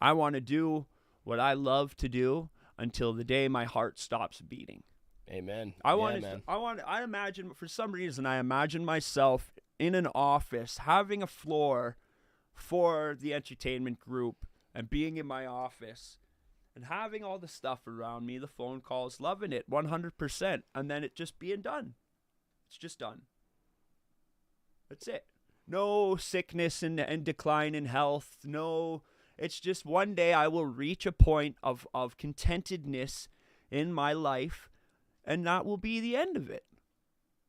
I want to do what I love to do until the day my heart stops beating. Amen. I imagine, for some reason, I imagine myself in an office having a floor for the entertainment group and being in my office and having all the stuff around me, the phone calls, loving it 100%, and then it just being done. It's just done. That's it. No sickness and decline in health. No, it's just one day I will reach a point of contentedness in my life, and that will be the end of it.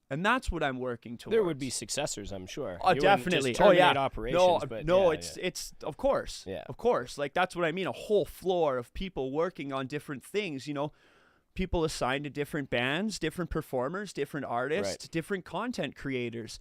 And that's what I'm working towards. There would be successors, I'm sure. Oh, You wouldn't definitely. just terminate Yeah. operations, No, but it's of course. Yeah. Of course. Like, that's what I mean. A whole floor of people working on different things, you know, people assigned to different bands, different performers, different artists, Right. different content creators,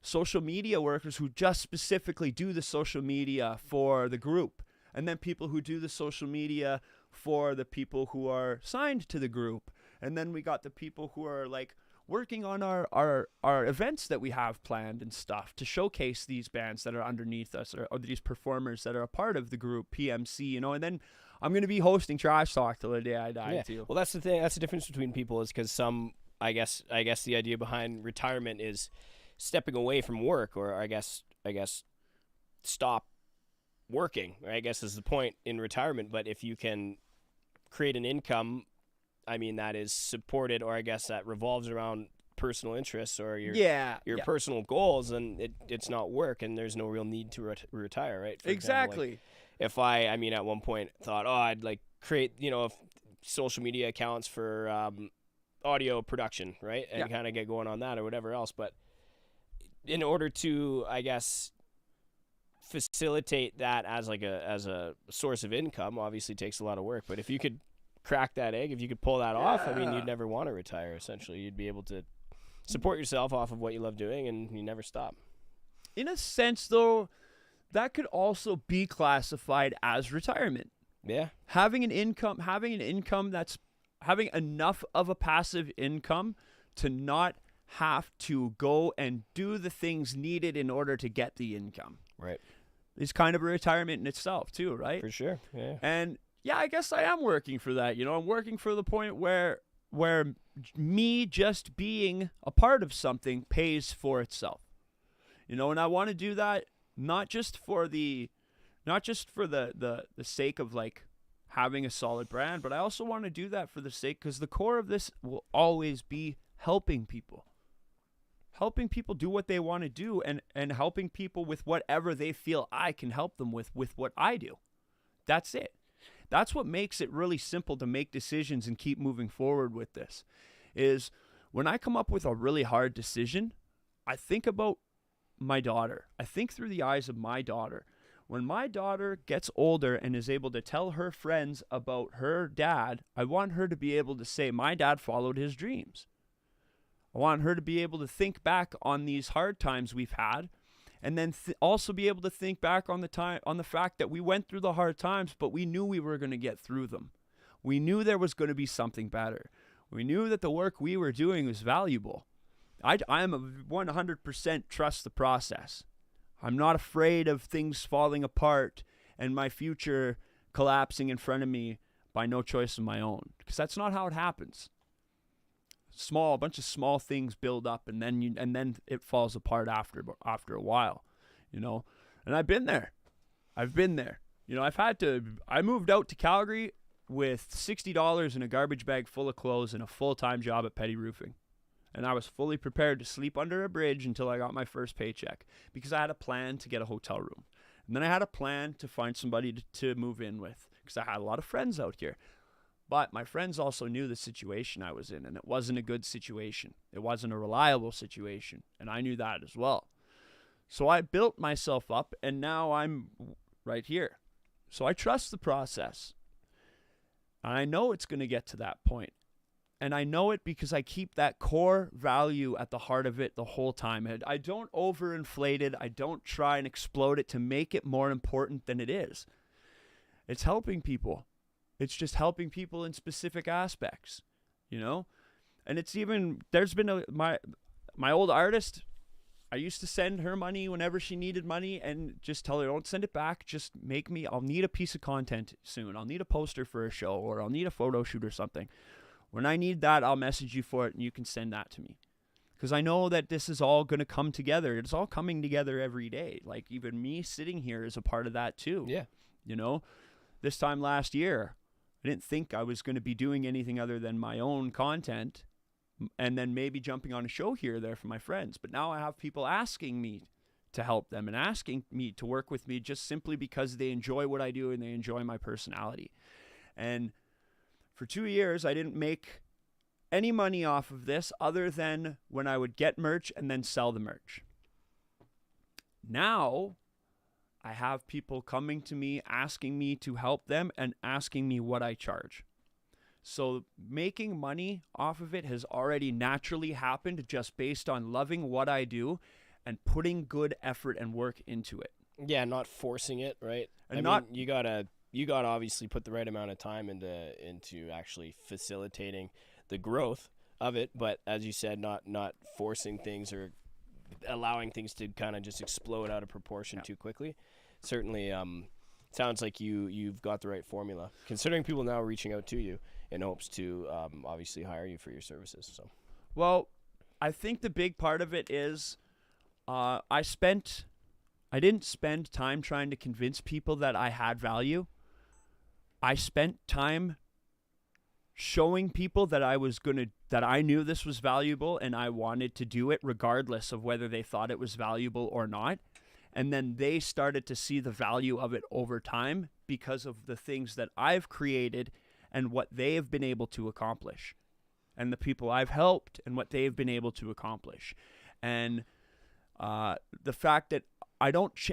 social media workers who just specifically do the social media for the group. And then people who do the social media for the people who are signed to the group. And then we got the people who are like working on our events that we have planned and stuff to showcase these bands that are underneath us, or these performers that are a part of the group PMC, you know. And then I'm going to be hosting Trash Talk till the day I die too. Well, that's the thing. That's the difference between people, is because some, I guess the idea behind retirement is stepping away from work, or I guess stop working, I guess is the point in retirement. But if you can create an income, I mean, that is supported, or I guess that revolves around personal interests or your personal goals, and it's not work, and there's no real need to retire, right? For Exactly. example, like, if I mean, at one point thought, I'd like create, social media accounts for audio production, right? And kind of get going on that or whatever else. But in order to, I guess, facilitate that as a source of income, obviously takes a lot of work. But if you could crack that egg, if you could pull that off, I mean, you'd never want to retire. Essentially, you'd be able to support yourself off of what you love doing, and you never stop. In a sense, though, that could also be classified as retirement. Yeah. Having an income that's having enough of a passive income to not have to go and do the things needed in order to get the income. Right. Is kind of a retirement in itself too, right? For sure. Yeah. And yeah, I guess I am working for that. I'm working for the point where me just being a part of something pays for itself. And I want to do that not just for the sake of like having a solid brand, but I also want to do that for the sake, because the core of this will always be helping people do what they want to do, and helping people with whatever they feel I can help them with what I do. That's it. That's what makes it really simple to make decisions and keep moving forward with this, is when I come up with a really hard decision, I think about my daughter. I think through the eyes of my daughter. When my daughter gets older and is able to tell her friends about her dad, I want her to be able to say, my dad followed his dreams. I want her to be able to think back on these hard times we've had, and then also be able to think back on the fact that we went through the hard times, but we knew we were going to get through them. We knew there was going to be something better. We knew that the work we were doing was valuable. I am a 100% trust the process. I'm not afraid of things falling apart and my future collapsing in front of me by no choice of my own, because that's not how it happens. A bunch of small things build up, and then it falls apart after a while, And I've been there. I moved out to Calgary with $60 in a garbage bag full of clothes and a full-time job at Petty Roofing. And I was fully prepared to sleep under a bridge until I got my first paycheck, because I had a plan to get a hotel room. And then I had a plan to find somebody to move in with, because I had a lot of friends out here. But my friends also knew the situation I was in, and it wasn't a good situation. It wasn't a reliable situation, and I knew that as well. So I built myself up, and now I'm right here. So I trust the process. And I know it's going to get to that point. And I know it because I keep that core value at the heart of it the whole time. And I don't overinflate it. I don't try and explode it to make it more important than it is. It's helping people. It's just helping people in specific aspects, And it's even, there's been my old artist, I used to send her money whenever she needed money and just tell her, don't send it back. Just I'll need a piece of content soon. I'll need a poster for a show, or I'll need a photo shoot or something. When I need that, I'll message you for it, and you can send that to me. Because I know that this is all going to come together. It's all coming together every day. Like, even me sitting here is a part of that too. Yeah. This time last year, I didn't think I was going to be doing anything other than my own content, and then maybe jumping on a show here or there for my friends. But now I have people asking me to help them and asking me to work with me just simply because they enjoy what I do and they enjoy my personality. And for 2 years, I didn't make any money off of this other than when I would get merch and then sell the merch. Now, I have people coming to me, asking me to help them and asking me what I charge. So making money off of it has already naturally happened just based on loving what I do and putting good effort and work into it. Yeah, not forcing it, right? And you gotta obviously put the right amount of time into actually facilitating the growth of it, but as you said, not forcing things or allowing things to kind of just explode out of proportion too quickly. Certainly, sounds like you've got the right formula, considering people now reaching out to you in hopes to obviously hire you for your services. So, Well, I think the big part of it is I didn't spend time trying to convince people that I had value. I spent time showing people that I knew this was valuable and I wanted to do it regardless of whether they thought it was valuable or not. And then they started to see the value of it over time because of the things that I've created and what they have been able to accomplish, and the people I've helped and what they've been able to accomplish. And the fact that I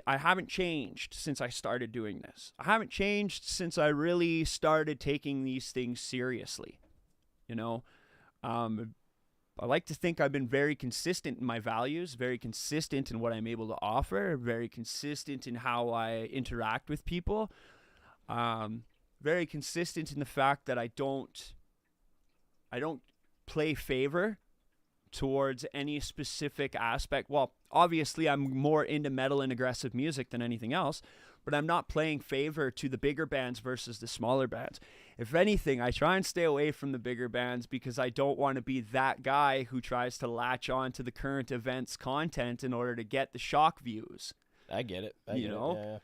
haven't changed since I started doing this. I haven't changed since I really started taking these things seriously. You know, I like to think I've been very consistent in my values, very consistent in what I'm able to offer, very consistent in how I interact with people, very consistent in the fact that I don't play favor towards any specific aspect. Well, obviously I'm more into metal and aggressive music than anything else, but I'm not playing favor to the bigger bands versus the smaller bands. If anything, I try and stay away from the bigger bands because I don't want to be that guy who tries to latch on to the current events content in order to get the shock views. I get it. Yeah.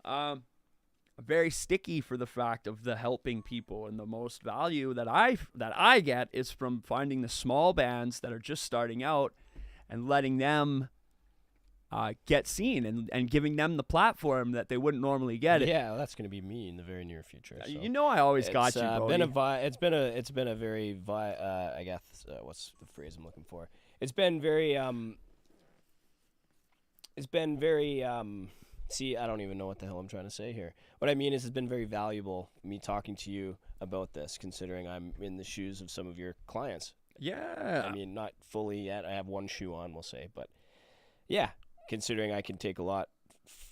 I'm very sticky for the fact of the helping people, and the most value that I get is from finding the small bands that are just starting out and letting them get seen and giving them the platform that they wouldn't normally get. Yeah, well, that's going to be me in the very near future. So. You know, I always got you, Brody. It's been a very I guess what's the phrase I'm looking for? It's been very see, I don't even know what the hell I'm trying to say here. What I mean is, it's been very valuable me talking to you about this, considering I'm in the shoes of some of your clients. Yeah. I mean, not fully yet. I have one shoe on, we'll say, but yeah. Considering I can take a lot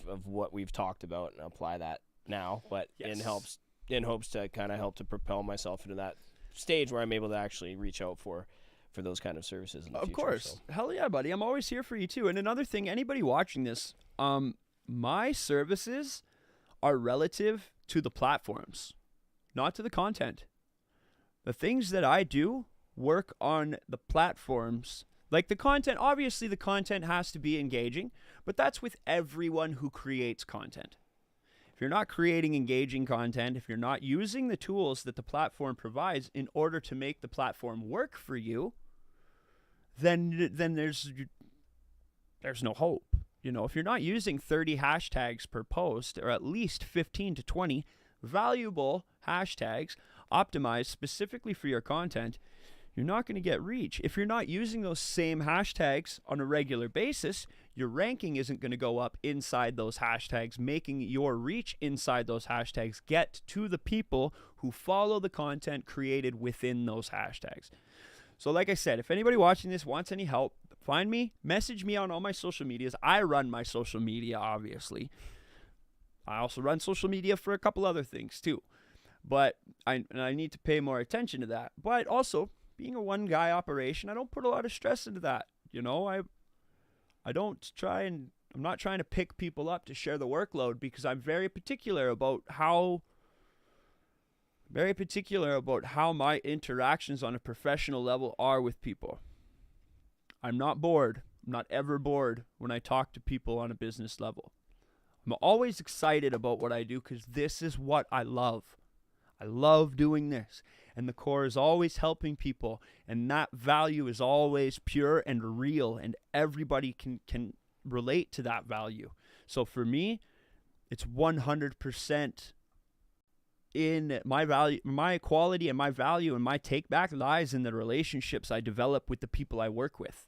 of what we've talked about and apply that now, but in hopes to kind of help to propel myself into that stage where I'm able to actually reach out for those kind of services in the future. Of course. So. Hell yeah, buddy. I'm always here for you too. And another thing, anybody watching this, my services are relative to the platforms, not to the content. The things that I do work on the platforms. Like the content, obviously the content has to be engaging, but that's with everyone who creates content. If you're not creating engaging content, if you're not using the tools that the platform provides in order to make the platform work for you, then there's no hope. You know, if you're not using 30 hashtags per post, or at least 15 to 20 valuable hashtags optimized specifically for your content, you're not going to get reach. If you're not using those same hashtags on a regular basis, your ranking isn't going to go up inside those hashtags, making your reach inside those hashtags get to the people who follow the content created within those hashtags. So like I said, if anybody watching this wants any help, find me, message me on all my social medias. I run my social media, obviously. I also run social media for a couple other things too. But I need to pay more attention to that. But also, being a one-guy operation, I don't put a lot of stress into that. You know, I'm not trying to pick people up to share the workload, because I'm very particular about how my interactions on a professional level are with people. I'm not bored. I'm not ever bored when I talk to people on a business level. I'm always excited about what I do because this is what I love. I love doing this. And the core is always helping people. And that value is always pure and real. And everybody can relate to that value. So for me, it's 100% in my value, my quality and my value and my take back lies in the relationships I develop with the people I work with.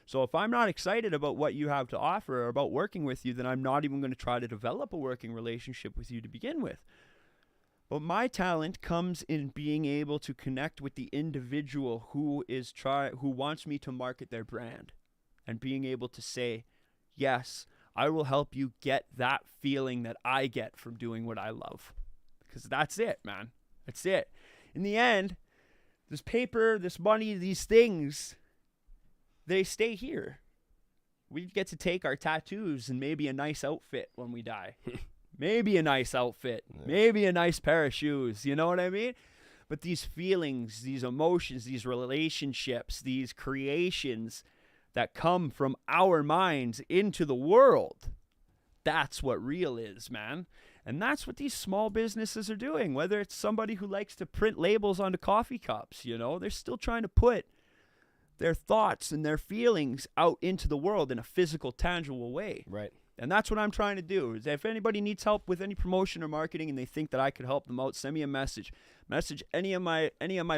So if I'm not excited about what you have to offer or about working with you, then I'm not even going to try to develop a working relationship with you to begin with. But my talent comes in being able to connect with the individual who wants me to market their brand, and being able to say, yes, I will help you get that feeling that I get from doing what I love. Because that's it, man. That's it. In the end, this paper, this money, these things, they stay here. We get to take our tattoos and maybe a nice outfit when we die. Maybe a nice outfit. Maybe a nice pair of shoes. You know what I mean? But these feelings, these emotions, these relationships, these creations that come from our minds into the world, that's what real is, man. And that's what these small businesses are doing. Whether it's somebody who likes to print labels onto coffee cups, you know, they're still trying to put their thoughts and their feelings out into the world in a physical, tangible way. Right. And that's what I'm trying to do. Is if anybody needs help with any promotion or marketing and they think that I could help them out, send me a message. Message any of my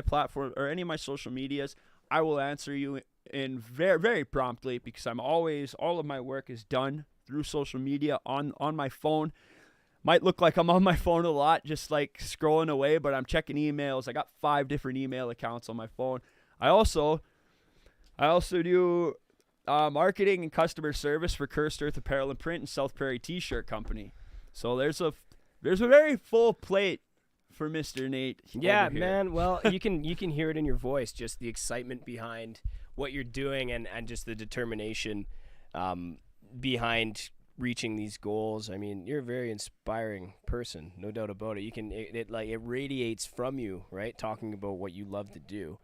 platforms or any of my social medias. I will answer you in very, very promptly, because I'm always, all of my work is done through social media on my phone. Might look like I'm on my phone a lot, just like scrolling away, but I'm checking emails. I got 5 different email accounts on my phone. I also do marketing and customer service for Cursed Earth Apparel and Print and South Prairie T-Shirt Company. So there's a very full plate for Mr. Nate. Yeah, man. Well, you can hear it in your voice, just the excitement behind what you're doing and just the determination behind reaching these goals. I mean, you're a very inspiring person, no doubt about it. It radiates from you, right? Talking about what you love to do.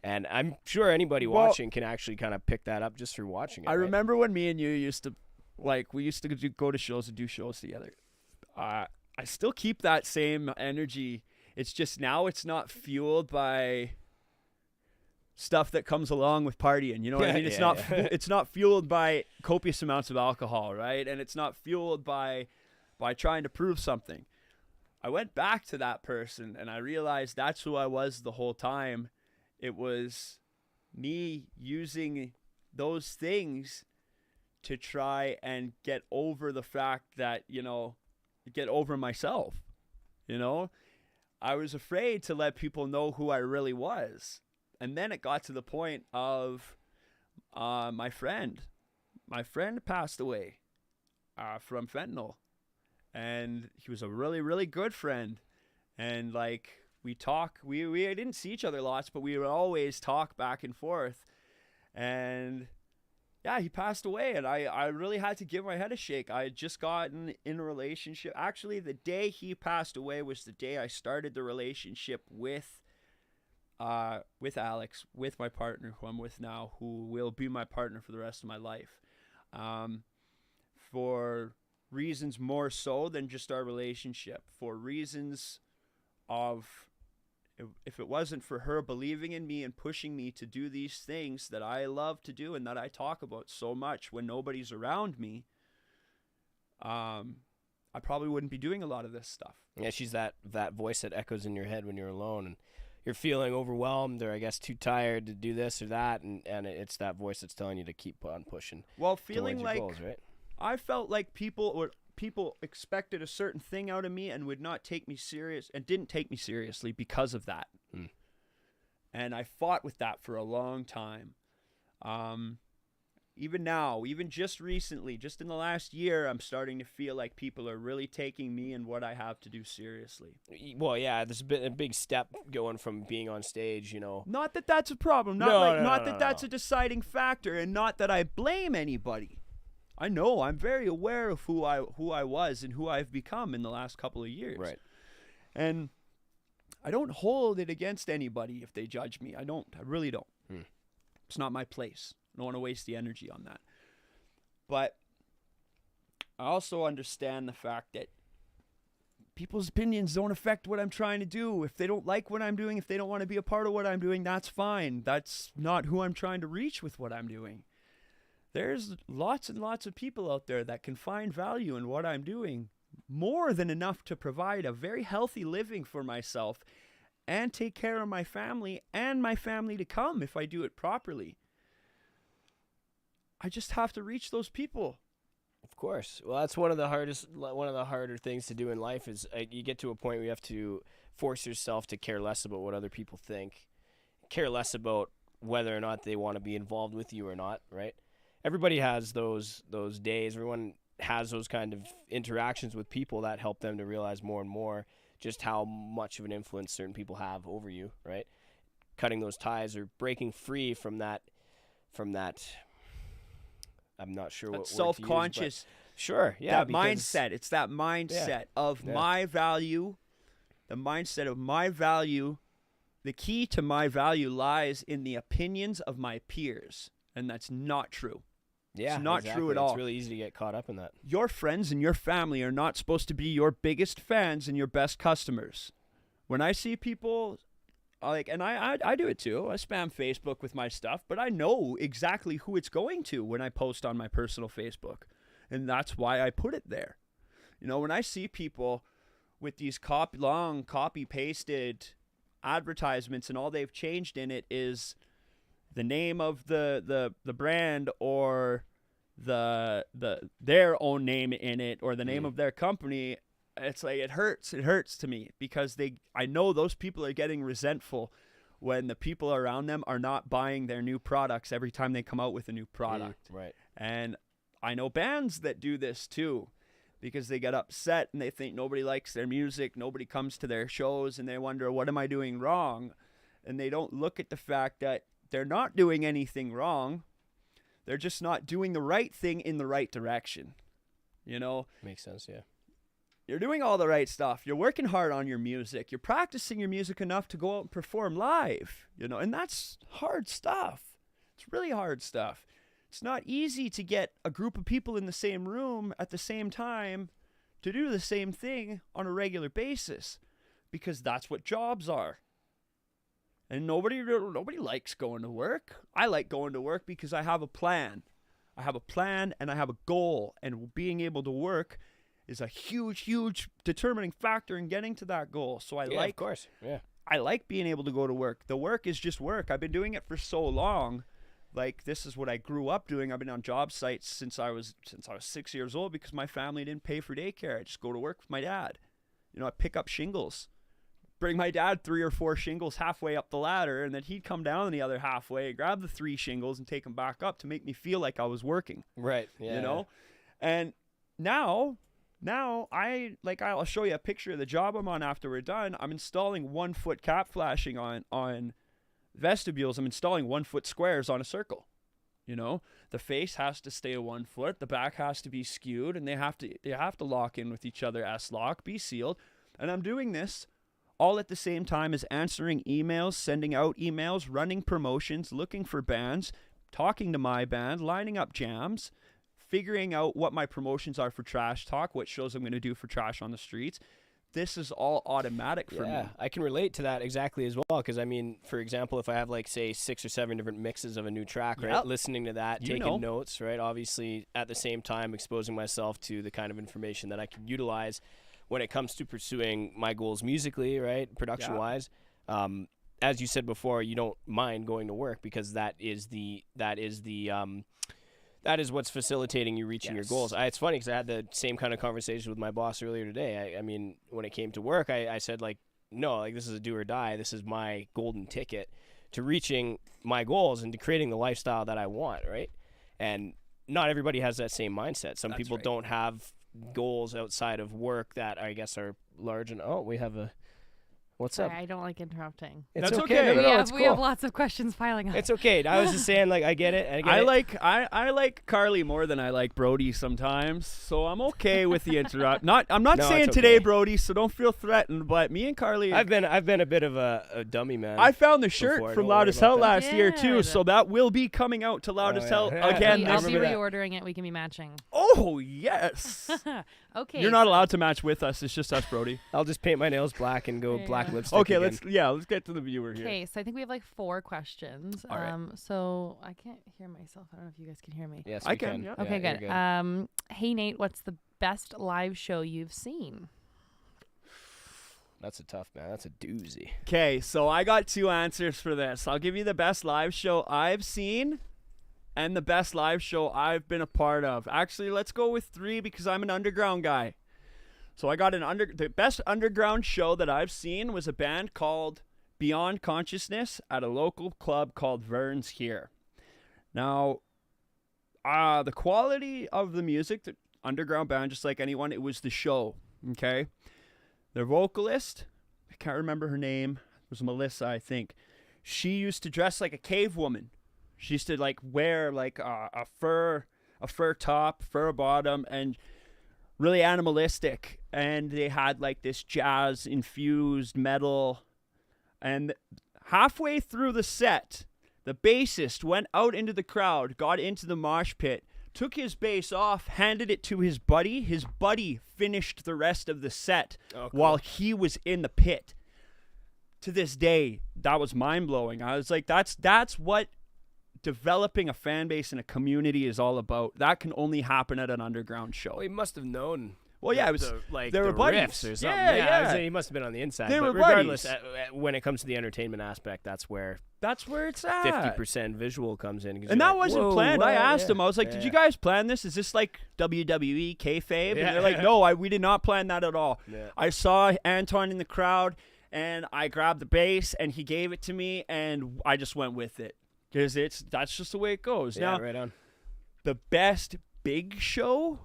And I'm sure anybody watching can actually kind of pick that up just for watching it. I remember when me and you used to, go to shows and do shows together. I still keep that same energy. It's just now it's not fueled by stuff that comes along with partying. You know what I mean? It's not fueled by copious amounts of alcohol, right? And it's not fueled by trying to prove something. I went back to that person and I realized that's who I was the whole time. It was me using those things to try and get over the fact that, get over myself. I was afraid to let people know who I really was. And then it got to the point of my friend. My friend passed away from fentanyl. And he was a really, really good friend. And we talk, we didn't see each other lots, but we would always talk back and forth. And yeah, he passed away, and I really had to give my head a shake. I had just gotten in a relationship. Actually, the day he passed away was the day I started the relationship with Alex, with my partner, who I'm with now, who will be my partner for the rest of my life. For reasons more so than just our relationship, for reasons of, if it wasn't for her believing in me and pushing me to do these things that I love to do and that I talk about so much when nobody's around me, I probably wouldn't be doing a lot of this stuff. Yeah, she's that voice that echoes in your head when you're alone and you're feeling overwhelmed or I guess too tired to do this or that, and it's that voice that's telling you to keep on pushing. Well, feeling like goals, right? I felt like people expected a certain thing out of me and would not take me serious and didn't take me seriously because of that. And I fought with that for a long time. Even now, even just recently, just in the last year, I'm starting to feel like people are really taking me and what I have to do seriously. Well, yeah, there's been a big step going from being on stage, Not that that's a problem. Not that that's a deciding factor, and not that I blame anybody. I know I'm very aware of who I was and who I've become in the last couple of years. Right. And I don't hold it against anybody if they judge me. I really don't. It's not my place. I don't want to waste the energy on that. But I also understand the fact that people's opinions don't affect what I'm trying to do. If they don't like what I'm doing, if they don't want to be a part of what I'm doing, that's fine. That's not who I'm trying to reach with what I'm doing. There's lots and lots of people out there that can find value in what I'm doing, more than enough to provide a very healthy living for myself and take care of my family and my family to come if I do it properly. I just have to reach those people. Of course. Well, that's one of the harder things to do in life is you get to a point where you have to force yourself to care less about what other people think, care less about whether or not they want to be involved with you or not, right? Everybody has those days. Everyone has those kind of interactions with people that help them to realize more and more just how much of an influence certain people have over you, right? cutting those ties or breaking free from that. I'm not sure That what self-conscious. Sure, yeah, That mindset. It's that mindset of my value. The mindset of my value. The key to my value lies in the opinions of my peers, and that's not true. Yeah, it's not exactly. true at all. It's really easy to get caught up in that. Your friends and your family are not supposed to be your biggest fans and your best customers. When I see people, and I do it too. I spam Facebook with my stuff, but I know exactly who it's going to when I post on my personal Facebook, and that's why I put it there. When I see people with these long copy-pasted advertisements and all they've changed in it is the name of the brand or their own name in it or the name of their company, it's like it hurts to me because I know those people are getting resentful when the people around them are not buying their new products every time they come out with a new product. Right. And I know bands that do this too, because they get upset and they think nobody likes their music, nobody comes to their shows, and they wonder, what am I doing wrong? And they don't look at the fact that they're not doing anything wrong. They're just not doing the right thing in the right direction. Makes sense, yeah. You're doing all the right stuff. You're working hard on your music. You're practicing your music enough to go out and perform live, and that's hard stuff. It's really hard stuff. It's not easy to get a group of people in the same room at the same time to do the same thing on a regular basis, because that's what jobs are. And nobody likes going to work. I like going to work because I have a plan. I have a plan and I have a goal, and being able to work is a huge determining factor in getting to that goal. So of course. Yeah. I like being able to go to work. The work is just work. I've been doing it for so long. Like, this is what I grew up doing. I've been on job sites since I was 6 years old because my family didn't pay for daycare. I just go to work with my dad. I pick up shingles, bring my dad 3 or 4 shingles halfway up the ladder, and then he'd come down the other halfway, grab the 3 shingles and take them back up to make me feel like I was working. Right. Yeah. And now I'll show you a picture of the job I'm on after we're done. I'm installing 1-foot cap flashing on vestibules. I'm installing 1-foot squares on a circle. The face has to stay 1 foot, the back has to be skewed, and they have to lock in with each other, S-lock, be sealed. And I'm doing this all at the same time as answering emails, sending out emails, running promotions, looking for bands, talking to my band, lining up jams, figuring out what my promotions are for Trash Talk, what shows I'm going to do for Trash on the Streets. This is all automatic for me. I can relate to that exactly as well, because for example, if I have say 6 or 7 different mixes of a new track, right, listening to that, taking notes, right, obviously at the same time exposing myself to the kind of information that I can utilize when it comes to pursuing my goals musically, right, production-wise. As you said before, you don't mind going to work because that is what's facilitating you reaching your goals. It's funny because I had the same kind of conversation with my boss earlier today. I mean, when it came to work, I said, no, this is a do or die. This is my golden ticket to reaching my goals and to creating the lifestyle that I want, right? And not everybody has that same mindset. Some people don't have goals outside of work that I guess are large. And we have a... What's Sorry, up? I don't like interrupting. It's That's okay. okay. It's cool. We have lots of questions piling up. It's okay. I was just saying, I get it. I like Carly more than I like Brody sometimes, so I'm okay with the interrupt. I'm not saying today, Brody, so don't feel threatened. But me and Carly, I've been a bit of a dummy man. I found the shirt from Loud as Hell last year too, Good. so that will be coming out to Loud as Hell again. I'll be This reordering it. We can be matching. Oh yes. Okay. You're not allowed to match with us. It's just us, Brody. I'll just paint my nails black and go Yeah. black lipstick. Okay, again. let's get to the viewer here. Okay, so I think we have 4 questions. All right. So I can't hear myself. I don't know if you guys can hear me. Yes, I we can, yeah. Okay, you're good. Hey Nate, what's the best live show you've seen? That's a tough, man. That's a doozy. Okay, so I got 2 answers for this. I'll give you the best live show I've seen and the best live show I've been a part of. Actually, let's go with 3 because I'm an underground guy. So I got the best underground show that I've seen was a band called Beyond Consciousness at a local club called Vern's here. Now, the quality of the music, the underground band, just like anyone, it was the show, okay? Their vocalist, I can't remember her name, it was Melissa, I think. she used to dress like a cave woman. She used to like wear like a fur top, fur bottom, and really animalistic. And they had like this jazz infused metal. And halfway through the set, the bassist went out into the crowd, got into the mosh pit, took his bass off, handed it to his buddy. His buddy finished the rest of the set while he was in the pit. To this day, that was mind-blowing. I was like, that's what developing a fan base and a community is all about. That can only happen at an underground show. Well, he must have known. Well, yeah, it was like they were the buddies riffs or something. Yeah. I was saying he must have been on the inside. They but were regardless, buddies. when it comes to the entertainment aspect, that's where it's at. 50% visual comes in. And that wasn't planned. I asked them. him. I was like, "Did you guys plan this? Is this like WWE kayfabe?" And they're like, "No, we did not plan that at all." Yeah. I saw Anton in the crowd, and I grabbed the bass, and he gave it to me, and I just went with it because that's just the way it goes. Yeah, Now, right on. the best big show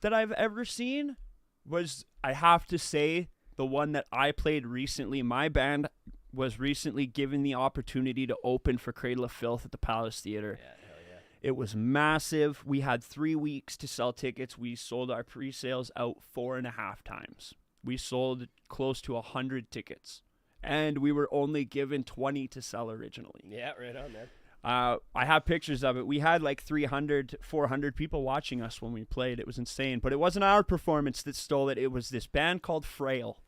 that I've ever seen was, I have to say, the one that I played recently. My band was recently given the opportunity to open for Cradle of Filth at the Palace Theater. Yeah, hell yeah. It was massive. We had 3 weeks to sell tickets. We sold our pre-sales out 4.5 times. We sold close to 100 tickets, and we were only given 20 to sell originally. Yeah, right on, man. I have pictures of it. We had like 300, 400 people watching us when we played. It was insane. But it wasn't our performance that stole it. It was this band called Frail.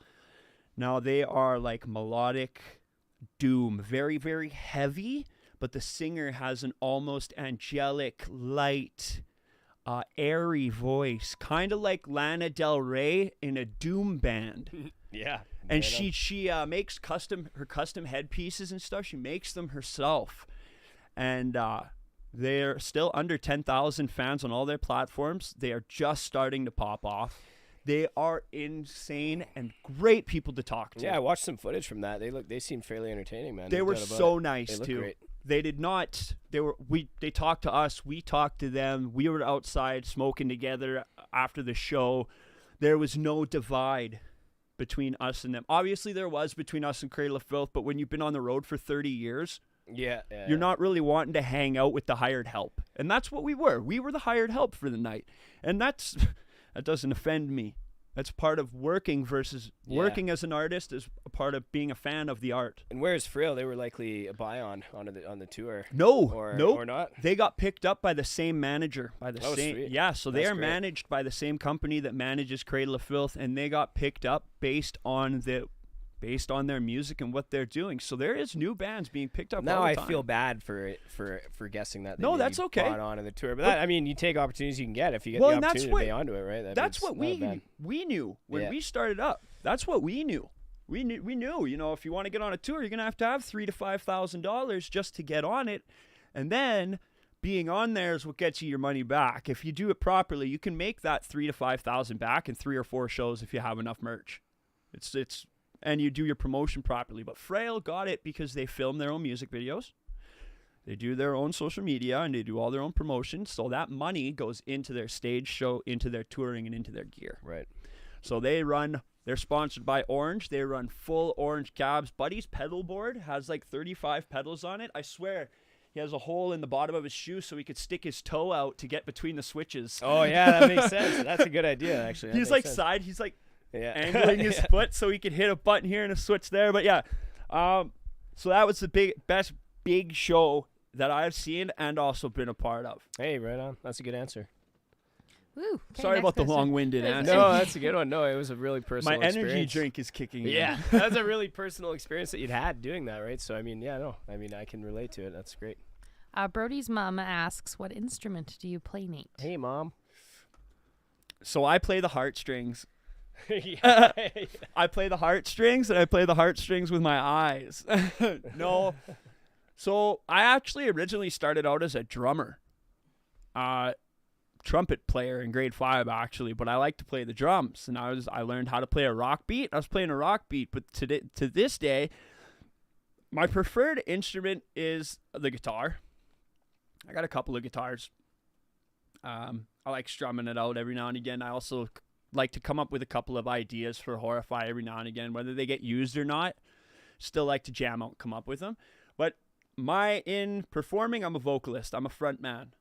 Now, they are like melodic doom. Very, very heavy. But the singer has an almost angelic, light, airy voice. Kind of like Lana Del Rey in a doom band. Yeah. And she makes her custom headpieces and stuff. She makes them herself. And they're still under 10,000 fans on all their platforms. They are just starting to pop off. They are insane and great people to talk to. Yeah, I watched some footage from that. They seemed fairly entertaining, man. They were so nice they too. Great. They did not. They talked to us. We talked to them. We were outside smoking together after the show. There was no divide between us and them. Obviously, there was between us and Cradle of Filth, but when you've been on the road for 30 years, you're not really wanting to hang out with the hired help. And that's what we were. We were the hired help for the night. And that doesn't offend me. That's part of working working as an artist is a part of being a fan of the art. And where's Frail? They were likely a buy on the tour. No, or not. They got picked up by the same manager, Sweet. Yeah, so they That's are great. managed by the same company that manages Cradle of Filth, and they got picked up based on their music and what they're doing. So there is new bands being picked up. Now all the I time. feel bad for guessing that. No, that's okay. Bought on the tour, but that, you take opportunities you can get if you get the opportunity to be onto it, right? That's what we knew when we started up. That's what we knew. We knew. If you want to get on a tour, you're gonna have to have $3,000 to $5,000 just to get on it, and then being on there is what gets you your money back. If you do it properly, you can make that $3,000 to $5,000 back in 3 or 4 shows if you have enough merch. It's and you do your promotion properly. But Frail got it because they film their own music videos. They do their own social media, and they do all their own promotions. So that money goes into their stage show, into their touring, and into their gear. Right. So they're sponsored by Orange. They run full Orange cabs. Buddy's pedal board has like 35 pedals on it. I swear he has a hole in the bottom of his shoe so he could stick his toe out to get between the switches. Oh, yeah, that makes senst. That's a good idea, actually. He's like angling his foot so he could hit a button here and a switch there. But yeah, so that was the best big show that I've seen and also been a part of. Hey, right on. That's a good answer. Woo. Sorry about the long-winded answer. No, that's a good one. No, it was a really personal My experience. energy drink is kicking in. Yeah, that's a really personal experience that you'd had doing that, right? So, I can relate to it. That's great. Brody's mom asks, what instrument do you play, Nate? Hey, Mom. So I play the heartstrings. I play the heartstrings, and I play the heartstrings with my eyes. No. So I actually originally started out as a drummer. Trumpet player in grade 5 actually, but I like to play the drums, and I learned how to play a rock beat. I was playing a rock beat, but to this day, my preferred instrument is the guitar. I got a couple of guitars. I like strumming it out every now and again. I also like to come up with a couple of ideas for Horrify every now and again, whether they get used or not. Still like to jam out and come up with them. But in performing, I'm a vocalist. I'm a front man.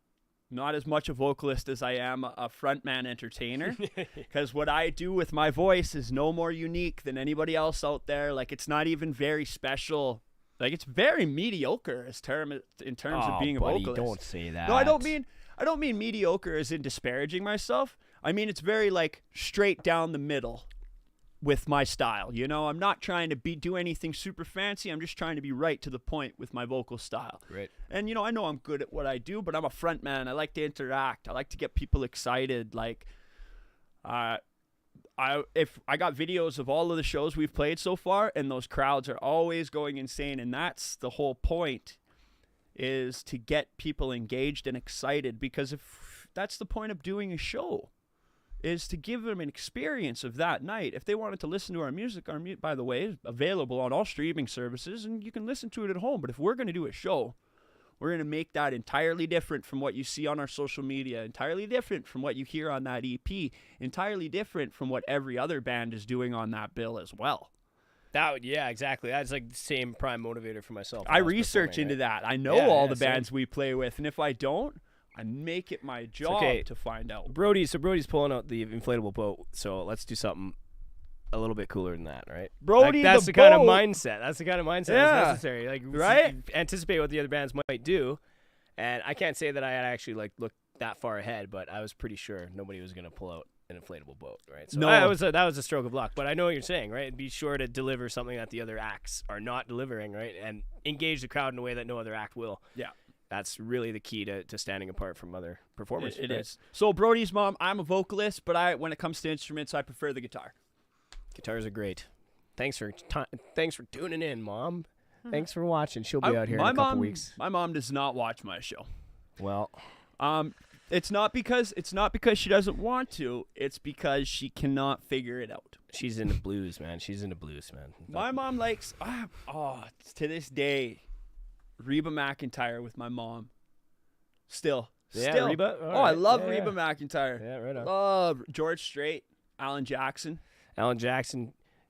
Not as much a vocalist as I am a frontman entertainer, because what I do with my voice is no more unique than anybody else out there. Like, it's not even very special. Like, it's very mediocre in terms of being a vocalist. Don't say that. No, I don't mean mediocre as in disparaging myself. I mean, it's very like straight down the middle with my style. You know, I'm not trying to do anything super fancy. I'm just trying to be right to the point with my vocal style. Right. And, you know, I know I'm good at what I do, but I'm a front man. I like to interact. I like to get people excited. Like, if I got videos of all of the shows we've played so far, and those crowds are always going insane. And that's the whole point, is to get people engaged and excited, because if that's the point of doing a show, is to give them an experience of that night. If they wanted to listen to our music, by the way, is available on all streaming services, and you can listen to it at home. But if we're going to do a show, we're going to make that entirely different from what you see on our social media, entirely different from what you hear on that EP, entirely different from what every other band is doing on that bill as well. Yeah, exactly. That's like the same prime motivator for myself. I research into that. I know all the bands we play with, and if I don't, I make it my job to find out. Brody's pulling out the inflatable boat, so let's do something a little bit cooler than that, right? Brody, that's the kind of mindset. That's the kind of mindset that's necessary. Like, right? Anticipate what the other bands might do, and I can't say that I had actually like looked that far ahead, but I was pretty sure nobody was going to pull out an inflatable boat, right? So that was a stroke of luck, but I know what you're saying, right? Be sure to deliver something that the other acts are not delivering, right? And engage the crowd in a way that no other act will. Yeah. That's really the key to standing apart from other performers. It is. So Brody's mom, I'm a vocalist, but when it comes to instruments, I prefer the guitar. Guitars are great. Thanks for tuning in, Mom. Thanks for watching. She'll be out here in a couple weeks. My mom does not watch my show. Well, it's not because she doesn't want to. It's because she cannot figure it out. She's into blues, man. My mom likes to this day, Reba McEntire with my mom. Still. Reba. I love Reba McEntire. Yeah, right on. Love George Strait, Alan Jackson,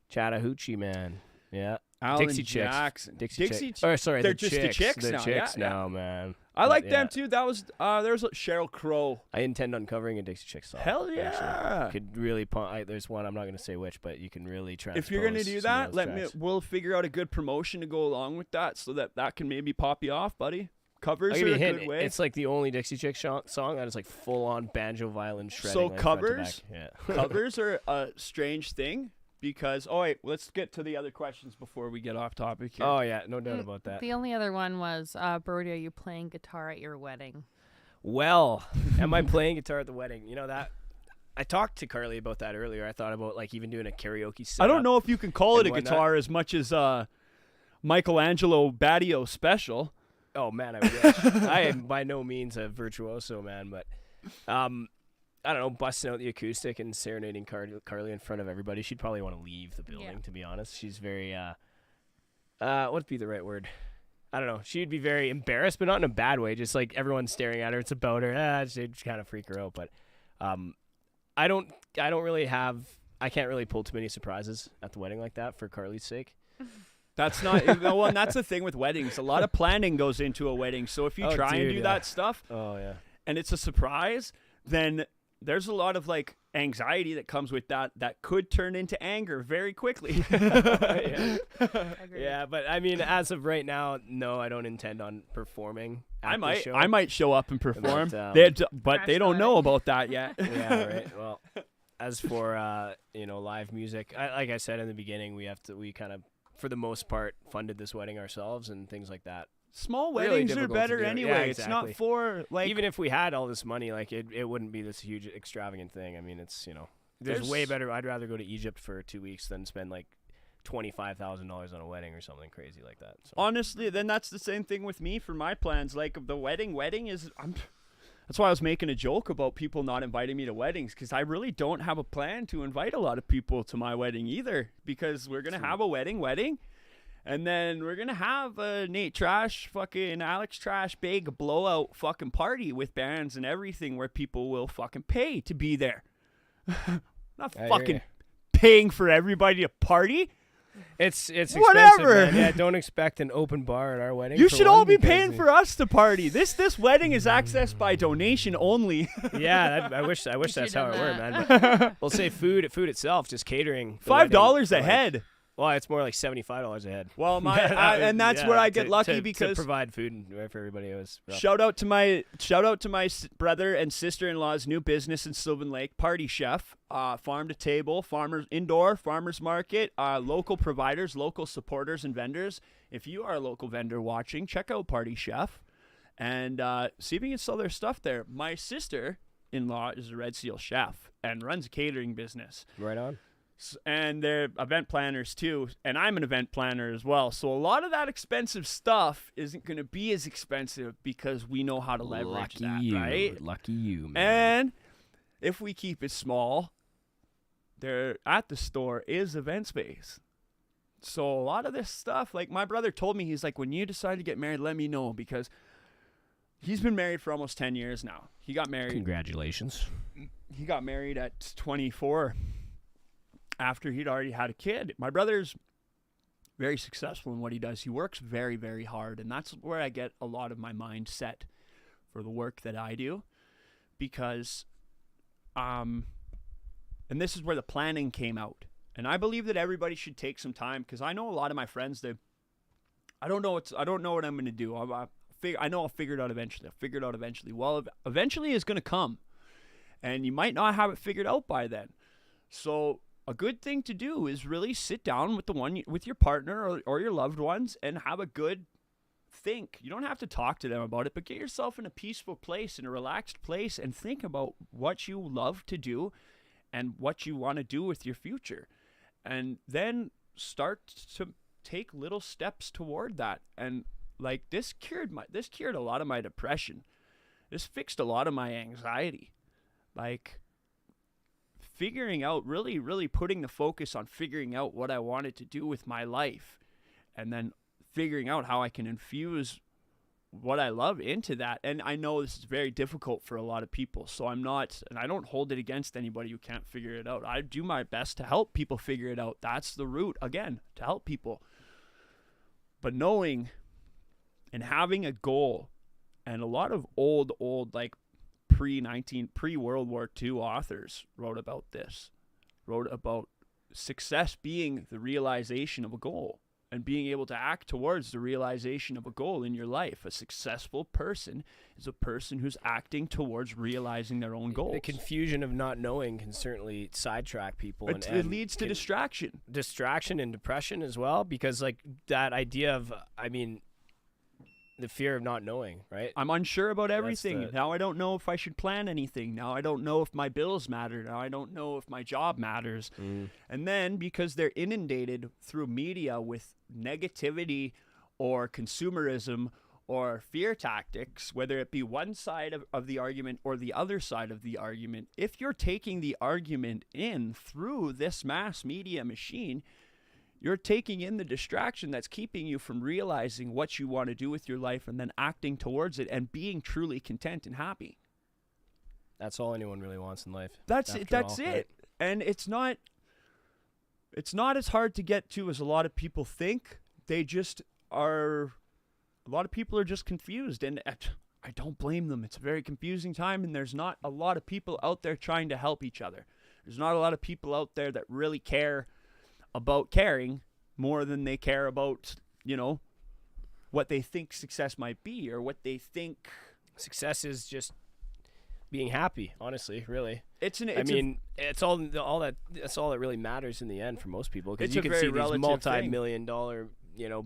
Chattahoochee, man. Yeah. Alan Dixie Jackson. Chicks. Chicks. Oh, sorry, they're the just chicks. the chicks the now. Chicks now, man. I like them too. That was there's Sheryl Crow. I intend on covering a Dixie Chicks song. Hell yeah! Actually. Could really there's one, I'm not going to say which, but you can really transpose. If you're going to do that, we'll figure out a good promotion to go along with that, so that can maybe pop you off, buddy. Covers are a good way. It's like the only Dixie Chicks song that is like full on banjo violin shredding. So like covers, covers are a strange thing. Because, let's get to the other questions before we get off topic here. Oh, yeah, no doubt about that. The only other one was, Brody, are you playing guitar at your wedding? Well, am I playing guitar at the wedding? You know, that I talked to Carly about that earlier. I thought about like even doing a karaoke set. I don't know if you can call it a guitar as much as Michelangelo Badio special. Oh, man, I wish. I am by no means a virtuoso, man, but I don't know, busting out the acoustic and serenading Carly in front of everybody. She'd probably want to leave the building, to be honest. She's very, what'd be the right word? I don't know. She'd be very embarrassed, but not in a bad way. Just like everyone's staring at her. It's about her. It'd kind of freak her out. But I can't really pull too many surprises at the wedding like that for Carly's sake. That's not, and that's the thing with weddings. A lot of planning goes into a wedding. So if you try and do that stuff, and it's a surprise, then there's a lot of like anxiety that comes with that could turn into anger very quickly. Yeah, but I mean, as of right now, no, I don't intend on performing. I might show up and perform, but they don't know about that yet. Yeah, right. Well, as for live music, like I said in the beginning, we kind of, for the most part, funded this wedding ourselves and things like that. Small weddings are better anyway. Yeah, exactly. It's not for like, even if we had all this money, like it wouldn't be this huge extravagant thing. I mean, it's there's way better. I'd rather go to Egypt for 2 weeks than spend like $25,000 on a wedding or something crazy like that. So. Honestly, then that's the same thing with me for my plans. Like the wedding is that's why I was making a joke about people not inviting me to weddings, because I really don't have a plan to invite a lot of people to my wedding either, because we're gonna have a wedding. And then we're going to have a Nate Trash, fucking Alex Trash, big blowout fucking party with bands and everything where people will fucking pay to be there. Not fucking paying for everybody to party. It's expensive, Whatever. man. Yeah, don't expect an open bar at our wedding. You for should one, all be because paying for us to party. This wedding is accessed by donation only. Yeah, I wish that's should've how it done worked, that. man. But we'll say food itself, just catering. the $5 wedding, a like- head. Well, it's more like $75 a head. Well, and that's Yeah, where I get to- lucky to because provide food and for everybody. It was rough. shout out to my brother and sister-in-law's new business in Sylvan Lake, Party Chef, farm to table, farmers indoor, farmers market, local providers, local supporters and vendors. If you are a local vendor watching, check out Party Chef and see if you can sell their stuff there. My sister-in-law is a Red Seal chef and runs a catering business. Right on. And they're event planners too, and I'm an event planner as well. So a lot of that expensive stuff isn't going to be as expensive because we know how to leverage Lucky that, you. right? Lucky you, man. And if we keep it small, there at the store is event space. So a lot of this stuff, like my brother told me, he's like, when you decide to get married, let me know, because he's been married for almost 10 years now. He got married. Congratulations. He got married at 24 after he'd already had a kid. My brother's very successful in what he does. He works very, very hard, and that's where I get a lot of my mindset for the work that I do, because and this is where the planning came out. And I believe that everybody should take some time, because I know a lot of my friends, I don't know what I'm going to do. I know I'll figure it out eventually. Well, eventually is going to come, and you might not have it figured out by then. So a good thing to do is really sit down with your partner or your loved ones and have a good think. You don't have to talk to them about it, but get yourself in a peaceful place, in a relaxed place, and think about what you love to do and what you want to do with your future. And then start to take little steps toward that. And like this cured a lot of my depression. This fixed a lot of my anxiety. Like figuring out, really putting the focus on figuring out what I wanted to do with my life, and then figuring out how I can infuse what I love into that. And I know this is very difficult for a lot of people, so I don't hold it against anybody who can't figure it out. I do my best to help people figure it out. That's the route, again, to help people. But knowing and having a goal, and a lot of old like pre-World War II authors wrote about success being the realization of a goal and being able to act towards the realization of a goal in your life. A successful person is a person who's acting towards realizing their own goals. The confusion of not knowing can certainly sidetrack people. It leads to distraction. Distraction and depression as well, because like that idea of, the fear of not knowing, right? I'm unsure about everything. Now I don't know if I should plan anything. Now I don't know if my bills matter. Now I don't know if my job matters. And then because they're inundated through media with negativity or consumerism or fear tactics, whether it be one side of the argument or the other side of the argument, if you're taking the argument in through this mass media machine, you're taking in the distraction that's keeping you from realizing what you want to do with your life and then acting towards it and being truly content and happy. That's all anyone really wants in life. That's it. Right? And it's not as hard to get to as a lot of people think. They just are. A lot of people are just confused, and I don't blame them. It's a very confusing time, and there's not a lot of people out there trying to help each other. There's not a lot of people out there that really care about caring more than they care about, what they think success might be, or what they think success is. Just being happy, honestly, really. That's all that really matters in the end for most people, because you can see these multi-million-dollar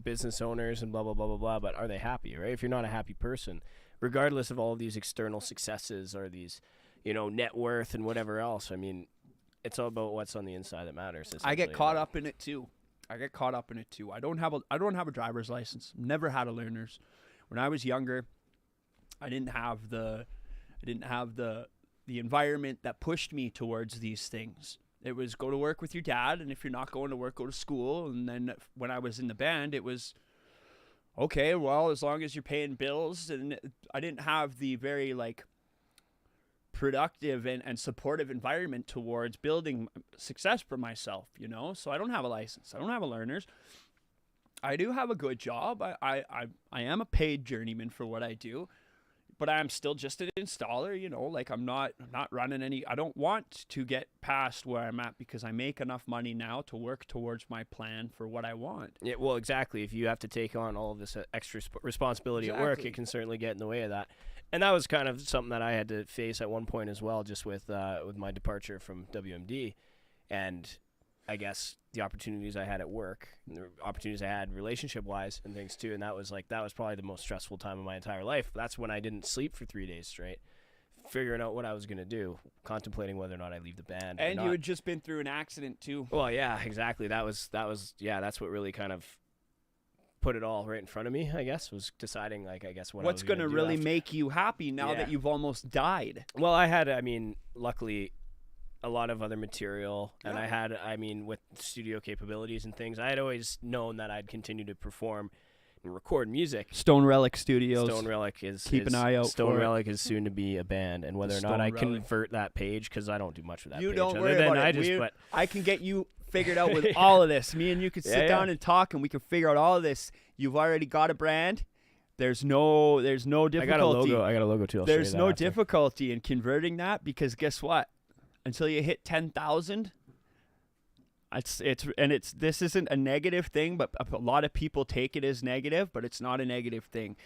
business owners and blah blah blah blah blah, but are they happy, right? If you're not a happy person, regardless of all of these external successes or these net worth and whatever else, it's all about what's on the inside that matters. I get caught up in it too. I don't have a driver's license. Never had a learner's. When I was younger, I didn't have the environment that pushed me towards these things. It was go to work with your dad, and if you're not going to work, go to school. And then when I was in the band, it was okay, well, as long as you're paying bills. And I didn't have the very productive and supportive environment towards building success for myself, you know? So I don't have a license. I don't have a learner's. I do have a good job. I am a paid journeyman for what I do, but I'm still just an installer, you know, like I'm not running any, I don't want to get past where I'm at because I make enough money now to work towards my plan for what I want. Yeah, well, exactly. If you have to take on all of this extra responsibility at work, it can certainly get in the way of that. And that was kind of something that I had to face at one point as well, just with my departure from WMD, and I guess the opportunities I had at work, and the opportunities I had relationship-wise and things too. And that was probably the most stressful time of my entire life. That's when I didn't sleep for 3 days straight, figuring out what I was going to do, contemplating whether or not I leave the band. And you had just been through an accident too. Well, yeah, exactly. That's what really kind of put it all right in front of me, I guess, was deciding, like, I guess what's going to really make you happy now that you've almost died. Well, luckily a lot of other material, and I had, with studio capabilities and things, I had always known that I'd continue to perform and record music. Stone Relic Studios. Stone Relic is keep an eye out. Stone Relic is soon to be a band, and whether or not I convert that page, because I don't do much with that page. You don't worry about it. I can get you figured out with all of this. Me and you could sit down and talk, and we can figure out all of this. You've already got a brand. There's no difficulty. I got a logo too. There's no difficulty in converting that, because guess what? Until you hit 10,000, this isn't a negative thing, but a lot of people take it as negative, but it's not a negative thing.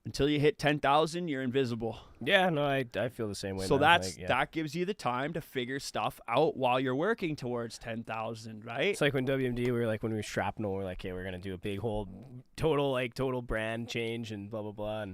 Until you hit 10,000, you're invisible. Yeah, no, I feel the same way. So that gives you the time to figure stuff out while you're working towards 10,000, right? It's like when WMD, when we were Shrapnel, we're like, hey, we're gonna do a big whole total brand change and blah blah blah.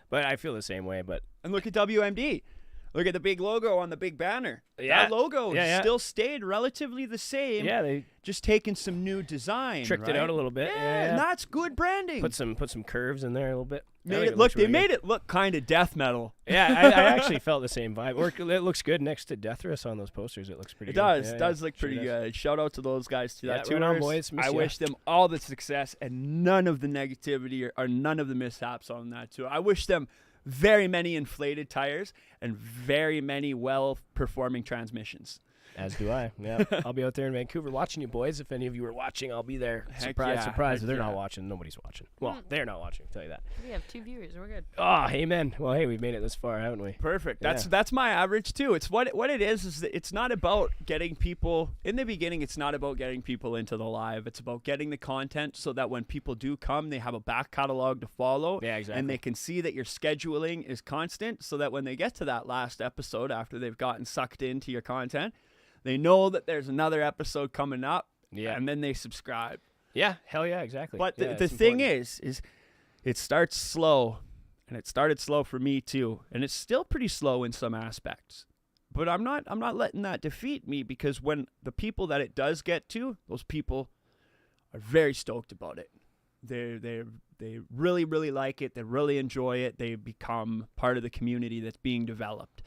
But I feel the same way. And look at WMD. Look at the big logo on the big banner. Yeah. That logo still stayed relatively the same. Yeah, they just taken some new design. Tricked it out a little bit. Yeah, and that's good branding. Put some curves in there a little bit. They made it look kind of death metal. Yeah, I actually felt the same vibe. It looks good next to Deathress on those posters. It looks pretty good. It does look pretty good. Shout out to those guys too. Yeah, right on, boys. I wish them all the success and none of the negativity or none of the mishaps on that tour. I wish them very many inflated tires and very many well-performing transmissions. As do I. Yeah, I'll be out there in Vancouver watching you, boys. If any of you are watching, I'll be there. Surprise. If they're not watching, nobody's watching. Well, they're not watching, I'll tell you that. We have 2 viewers. We're good. Oh, amen. Well, hey, we've made it this far, haven't we? Perfect. That's my average, too. It's what it is that it's not about getting people, in the beginning, it's not about getting people into the live. It's about getting the content so that when people do come, they have a back catalog to follow. Yeah, exactly. And they can see that your scheduling is constant so that when they get to that last episode after they've gotten sucked into your content, they know that there's another episode coming up, and then they subscribe. Yeah, hell yeah, exactly. But the thing is it starts slow, and it started slow for me too, and it's still pretty slow in some aspects. But I'm not letting that defeat me, because when the people that it does get to, those people are very stoked about it. They really, really like it. They really enjoy it. They become part of the community that's being developed.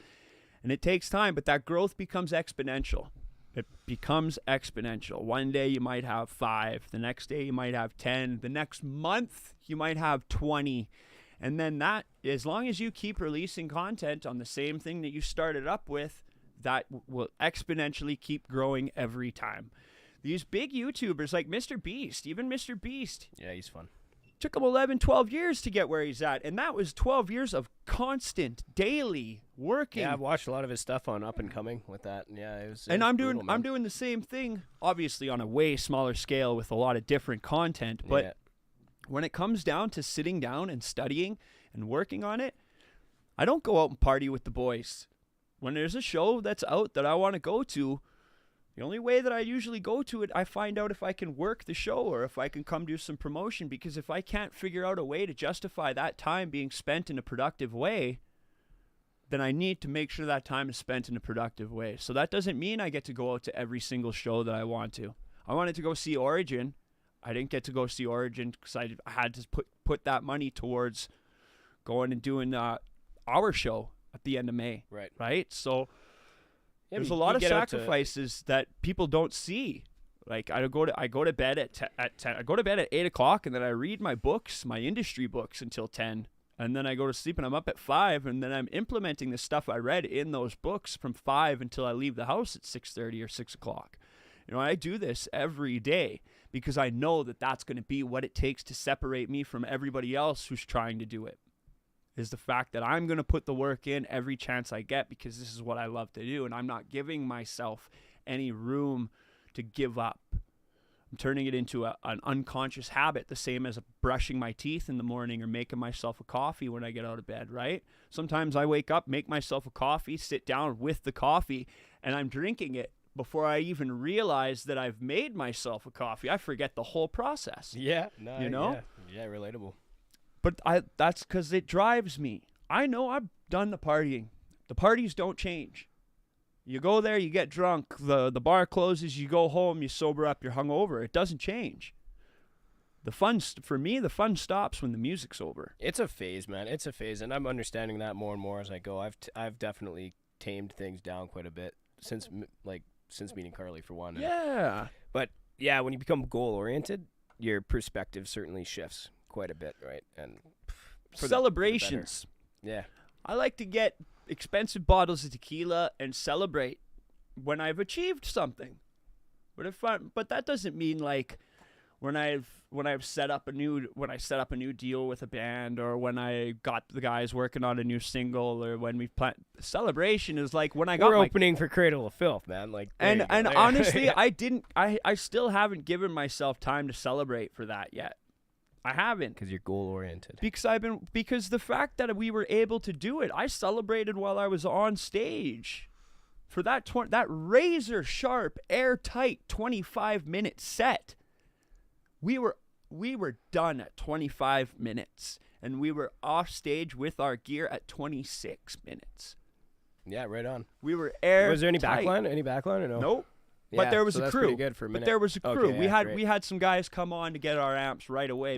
And it takes time, but that growth becomes exponential. It becomes exponential. One day you might have 5. The next day you might have 10. The next month you might have 20. And then that, as long as you keep releasing content on the same thing that you started up with, that will exponentially keep growing every time. These big YouTubers like Mr. Beast, even Mr. Beast. Yeah, he's fun. Took him 11, 12 years to get where he's at. And that was 12 years of constant, daily working. Yeah, I've watched a lot of his stuff on Up and Coming with that. Yeah, it was I'm brutal, doing the same thing, obviously on a way smaller scale with a lot of different content. But when it comes down to sitting down and studying and working on it, I don't go out and party with the boys. When there's a show that's out that I want to go to, the only way that I usually go to it, I find out if I can work the show or if I can come do some promotion. Because if I can't figure out a way to justify that time being spent in a productive way, then I need to make sure that time is spent in a productive way. So that doesn't mean I get to go out to every single show that I want to. I wanted to go see Origin. I didn't get to go see Origin because I had to put that money towards going and doing our show at the end of May. Right? So there's a lot of sacrifices that people don't see. Like I go to bed at 10. I go to bed at 8 o'clock, and then I read my books, my industry books, until 10. And then I go to sleep and I'm up at 5, and then I'm implementing the stuff I read in those books from 5 until I leave the house at 6:30 or 6 o'clock. You know, I do this every day because I know that that's going to be what it takes to separate me from everybody else who's trying to do it. Is the fact that I'm going to put the work in every chance I get because this is what I love to do, and I'm not giving myself any room to give up. I'm turning it into an unconscious habit, the same as brushing my teeth in the morning or making myself a coffee when I get out of bed, right? Sometimes I wake up, make myself a coffee, sit down with the coffee, and I'm drinking it before I even realize that I've made myself a coffee. I forget the whole process. Yeah. No, you know? Yeah, relatable. But that's because it drives me. I know I've done the partying. The parties don't change. You go there, you get drunk, the bar closes, you go home, you sober up, you're hungover. It doesn't change. For me, the fun stops when the music's over. It's a phase, man. It's a phase, and I'm understanding that more and more as I go. I've definitely tamed things down quite a bit since meeting Carly, for one. Yeah. But yeah, when you become goal oriented, your perspective certainly shifts quite a bit, right? And celebrations. Yeah. I like to get expensive bottles of tequila and celebrate when I've achieved something. But that doesn't mean like when I set up a new deal with a band, or when I got the guys working on a new single, or when we celebration is like when I got opening for Cradle of Filth, man. Like, and honestly, I still haven't given myself time to celebrate for that yet. I haven't. Because you're goal oriented. Because the fact that we were able to do it, I celebrated while I was on stage for that razor sharp, airtight 25-minute set. We were done at 25 minutes, and we were off stage with our gear at 26 minutes. Yeah, right on. We were airtight. Was there any backline? Any backline or no? Nope. Yeah, but there was so a that's crew. pretty good for a minute. But there was a crew. Okay, we had some guys come on to get our amps right away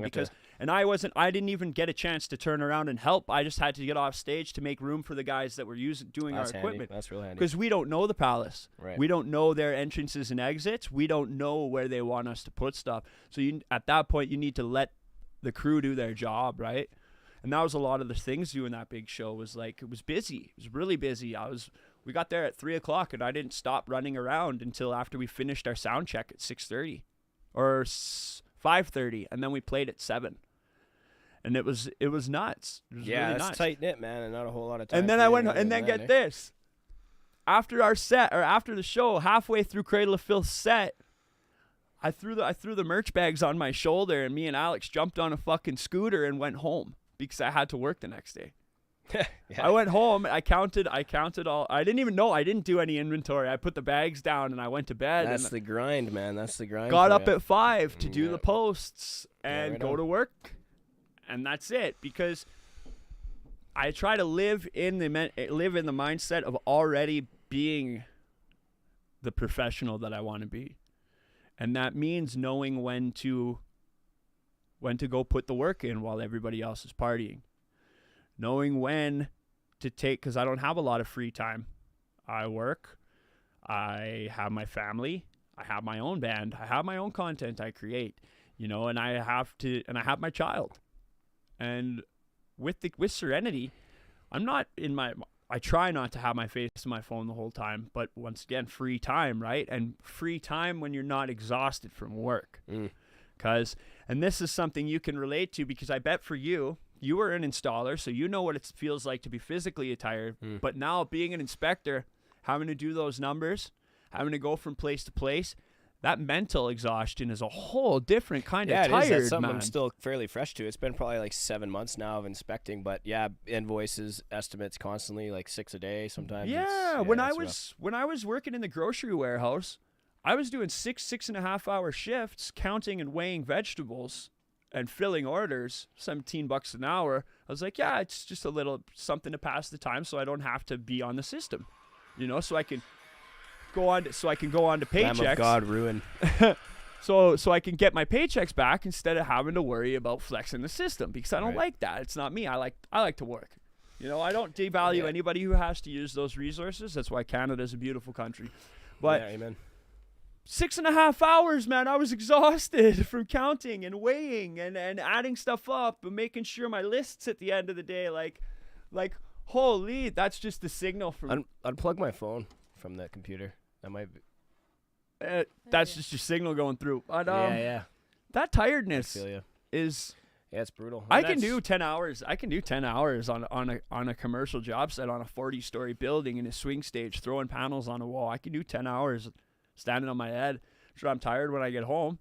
and I didn't even get a chance to turn around and help. I just had to get off stage to make room for the guys that were doing that's our handy. equipment. That's real handy. Because we don't know the Palace. Right. We don't know their entrances and exits. We don't know where they want us to put stuff. So at that point, you need to let the crew do their job, right? And that was a lot of the things doing that big show. Was like, it was busy. It was really busy. We got there at 3 o'clock, and I didn't stop running around until after we finished our sound check at 6:30 or 5:30, and then we played at 7. And it was nuts. It was really nuts. Tight knit, man, and not a whole lot of time. And then I went, and then get this. After our set, or after the show, halfway through Cradle of Filth's set, I threw the merch bags on my shoulder, and me and Alex jumped on a fucking scooter and went home because I had to work the next day. Yeah. I went home. I counted all. I didn't even know. I didn't do any inventory. I put the bags down and I went to bed. That's the grind, man. That's the grind. Got up at 5 to do the posts and right go on. to work, and that's it. Because I try to live in the mindset of already being the professional that I want to be, and that means knowing when to go put the work in while everybody else is partying. Knowing when to take, because I don't have a lot of free time. I work, I have my family, I have my own band, I have my own content I create, and I have my child. And with Serenity, I try not to have my face in my phone the whole time, but once again, free time, right? And free time when you're not exhausted from work. And this is something you can relate to, because I bet for you were an installer, so you know what it feels like to be physically tired. But now being an inspector, having to do those numbers, having to go from place to place, that mental exhaustion is a whole different kind of tired, That's something man. I'm still fairly fresh to. It's been probably like 7 months now of inspecting, but yeah, invoices, estimates constantly, like 6 a day sometimes. When I was working in the grocery warehouse, I was doing 6.5 hour shifts, counting and weighing vegetables and filling orders, $17 an hour. I was like, yeah, it's just a little something to pass the time, so I don't have to be on the system, so I can go on to paychecks. Lamb of God ruin. so I can get my paychecks back instead of having to worry about flexing the system, because I don't like that. It's not me. I like to work. I don't devalue anybody who has to use those resources. That's why Canada's a beautiful country. But yeah, amen. 6.5 hours, man. I was exhausted from counting and weighing and adding stuff up and making sure my lists at the end of the day, like holy, that's just the signal from Unplug my phone from the computer. That might be. That's just your signal going through. But, yeah. that tiredness I feel you. is. Yeah, it's brutal. I can do 10 hours. I can do 10 hours on a commercial job site on a 40-story building in a swing stage, throwing panels on a wall. I can do 10 hours standing on my head. Sure, I'm tired when I get home,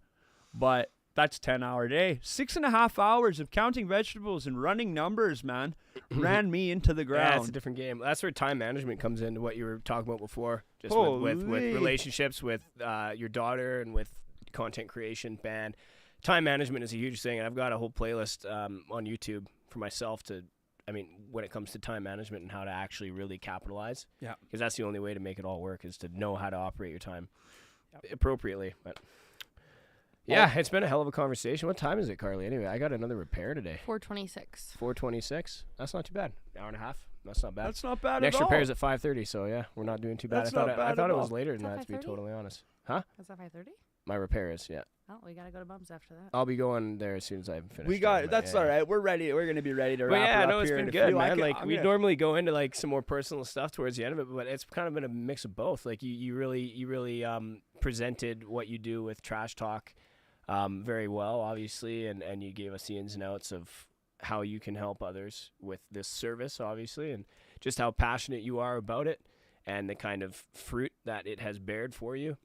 but that's 10-hour day. 6.5 hours of counting vegetables and running numbers, man, ran me into the ground. Yeah, it's a different game. That's where time management comes into what you were talking about before, just with relationships with your daughter and with content creation, band. Time management is a huge thing, and I've got a whole playlist on YouTube for myself when it comes to time management and how to actually really capitalize. Yeah. Because that's the only way to make it all work is to know how to operate your time appropriately. But yeah, it's been a hell of a conversation. What time is it, Carly? Anyway, I got another repair today. 4:26. 4:26. That's not too bad. Hour and a half. That's not bad. That's not bad Next at all. repair is at 5:30, so yeah, we're not doing too bad. That's I not thought bad it at was all. later than Is that that, to be 5:30? totally honest. Huh? Is that 5:30? My repair is, yeah. Oh, we gotta go to Bums after that. I'll be going there as soon as I've finished. We got that's all right. We're ready. We're gonna be ready to But wrap yeah, it up no, it's here been in a good, few. man. I'm We gonna- normally go into like some more personal stuff towards the end of it, but it's kind of been a mix of both. Like you really presented what you do with Trash Talk very well, obviously, and you gave us the ins and outs of how you can help others with this service, obviously, and just how passionate you are about it and the kind of fruit that it has bared for you.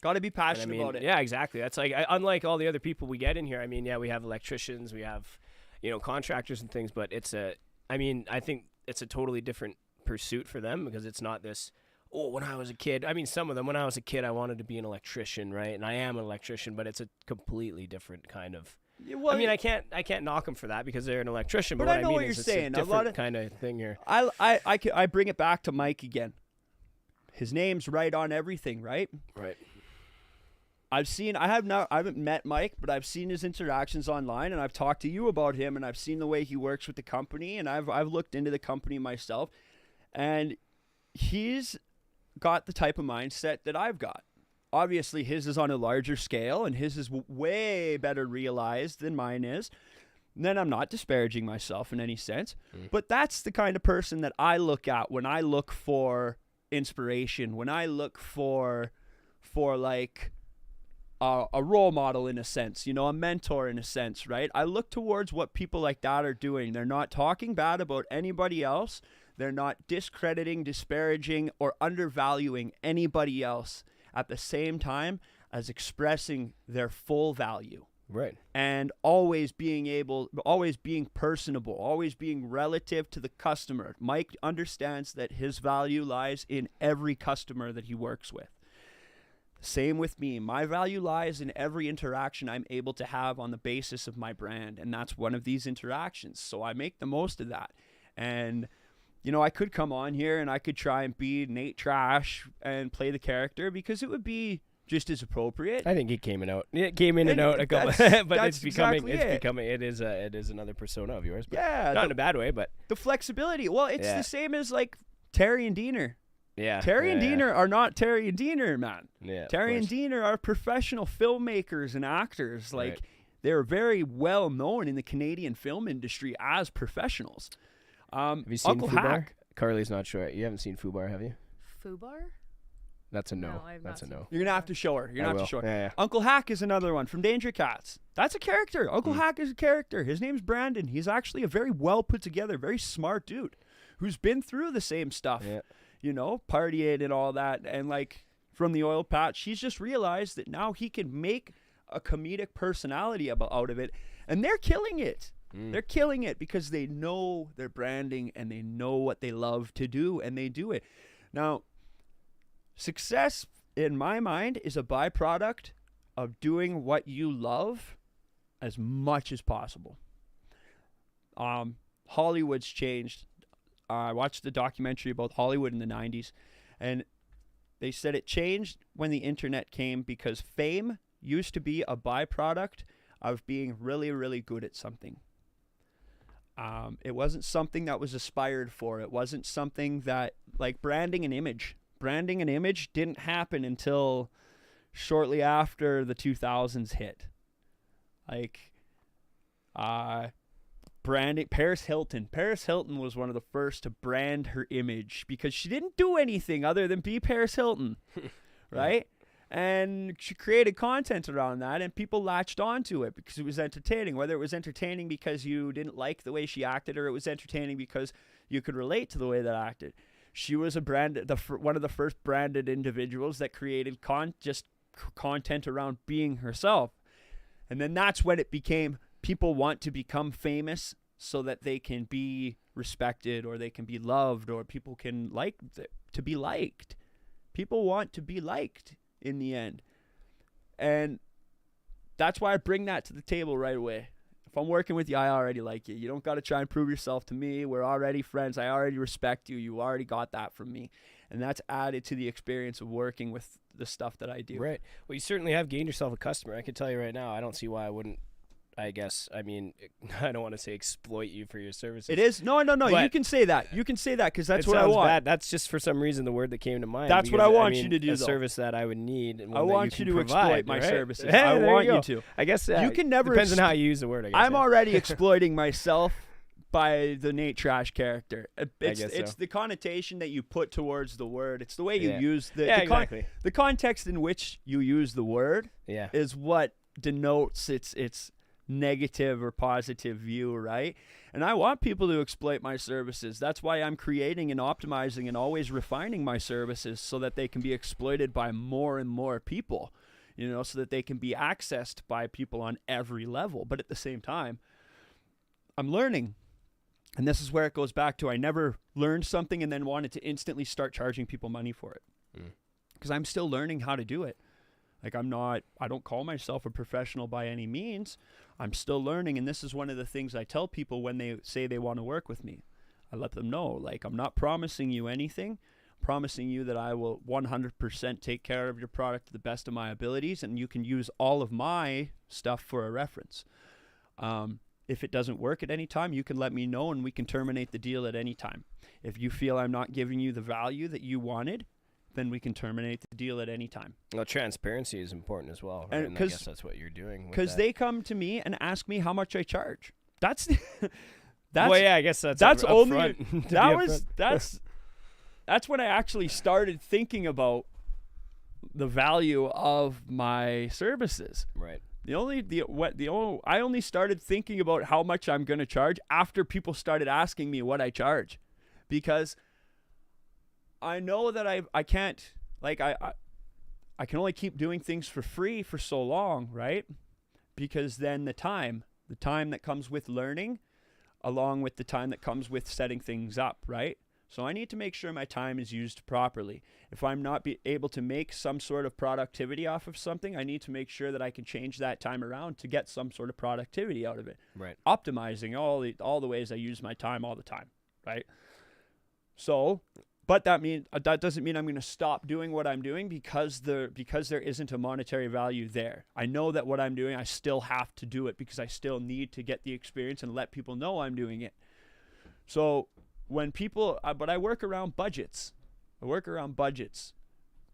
Gotta be And passionate about it. Yeah, exactly. That's like unlike all the other people we get in here. I mean, yeah, we have electricians, we have, contractors and things, but I think it's a totally different pursuit for them because it's not this, when I was a kid. I mean, some of them, when I was a kid, I wanted to be an electrician, right? And I am an electrician, but it's a completely different kind of. Yeah, well, I mean, I can't knock them for that because they're an electrician. But But I what know mean what is you're it's saying. A A lot different of- kind of thing here. I bring it back to Mike again. His name's right on everything, right? Right. I haven't met Mike, but I've seen his interactions online, and I've talked to you about him, and I've seen the way he works with the company, and I've looked into the company myself, and he's got the type of mindset that I've got. Obviously, his is on a larger scale, and his is way better realized than mine is. And then I'm not disparaging myself in any sense, but that's the kind of person that I look at when I look for inspiration, when I look for like a role model in a sense, a mentor in a sense, right? I look towards what people like that are doing. They're not talking bad about anybody else. They're not discrediting, disparaging, or undervaluing anybody else at the same time as expressing their full value. Right. And always being personable, always being relative to the customer. Mike understands that his value lies in every customer that he works with. Same with me. My value lies in every interaction I'm able to have on the basis of my brand. And that's one of these interactions. So I make the most of that. And, I could come on here and I could try and be Nate Trash and play the character because it would be just as appropriate. I think it came in and out a couple, but it's becoming it is another persona of yours. But not in a bad way, but the flexibility. Well, it's the same as like Terry and Diener. Yeah, Terry and Diener are not Terry and Diener, man. Yeah, Terry and Diener are professional filmmakers and actors. Like they're very well known in the Canadian film industry as professionals. Have you seen Uncle Fubar? Hack. Carly's not sure. You haven't seen Fubar, have you? Fubar? That's a no. No, I've That's a not no. You're gonna have to show her. Yeah. Uncle Hack is another one from Danger Cats. That's a character. Uncle Hack is a character. His name's Brandon. He's actually a very well put together, very smart dude who's been through the same stuff. Yeah. Partying and all that. And like from the oil patch, he's just realized that now he can make a comedic personality out of it. And they're killing it. They're killing it because they know their branding and they know what they love to do and they do it. Now, success in my mind is a byproduct of doing what you love as much as possible. Hollywood's changed. I watched the documentary about Hollywood in the 90s, and they said it changed when the internet came because fame used to be a byproduct of being really, really good at something. It wasn't something that was aspired for. It wasn't something that, like branding an image. Branding an image didn't happen until shortly after the 2000s hit. Like, branding. Paris Hilton was one of the first to brand her image because she didn't do anything other than be Paris Hilton, right? And she created content around that, and people latched onto it because it was entertaining. Whether it was entertaining because you didn't like the way she acted, or it was entertaining because you could relate to the way that acted. She was one of the first branded individuals that created content around being herself. And then that's when it became people want to become famous so that they can be respected, or they can be loved, or people can to be liked. People want to be liked in the end. And that's why I bring that to the table right away. If I'm working with you, I already like you. You don't got to try and prove yourself to me. We're already friends. I already respect you. You already got that from me. And that's added to the experience of working with the stuff that I do. Right. Well, you certainly have gained yourself a customer. I can tell you right now, I don't see why I wouldn't, I guess, I mean, I don't want to say exploit you for your services. It is. No. You can say that. You can say that because that's what I want. Bad. That's just for some reason the word that came to mind. That's what I want you to do, a though. service that I would need. And I want you to exploit my services. Hey, I want you to. I guess you can never. Depends on how you use the word. I guess. I'm already exploiting myself by the Nate Trash character. It's the connotation that you put towards the word. It's the way you use exactly. The context in which you use the word is what denotes its negative or positive view, right? And I want people to exploit my services. That's why I'm creating and optimizing and always refining my services so that they can be exploited by more and more people, so that they can be accessed by people on every level. But at the same time, I'm learning. And this is where it goes back to I never learned something and then wanted to instantly start charging people money for it. Because I'm still learning how to do it. Like I don't call myself a professional by any means. I'm still learning, and this is one of the things I tell people when they say they want to work with me. I let them know, like, I'm not promising you anything. I'm promising you that I will 100% take care of your product to the best of my abilities, and you can use all of my stuff for a reference. If it doesn't work at any time, you can let me know, and we can terminate the deal at any time. If you feel I'm not giving you the value that you wanted, then we can terminate the deal at any time. Well, transparency is important as well, right? And I guess that's what you're doing. Because they come to me and ask me how much I charge. That's well, yeah, I guess that's only that's when I actually started thinking about the value of my services. Right. I only started thinking about how much I'm going to charge after people started asking me what I charge, because I know that I can't, like, I can only keep doing things for free for so long, right? Because then the time that comes with learning, along with the time that comes with setting things up, right? So I need to make sure my time is used properly. If I'm not able to make some sort of productivity off of something, I need to make sure that I can change that time around to get some sort of productivity out of it. Right. Optimizing all the ways I use my time all the time, right? So, but that doesn't mean I'm going to stop doing what I'm doing because there isn't a monetary value there. I know that what I'm doing, I still have to do it because I still need to get the experience and let people know I'm doing it. So when people, but I work around budgets.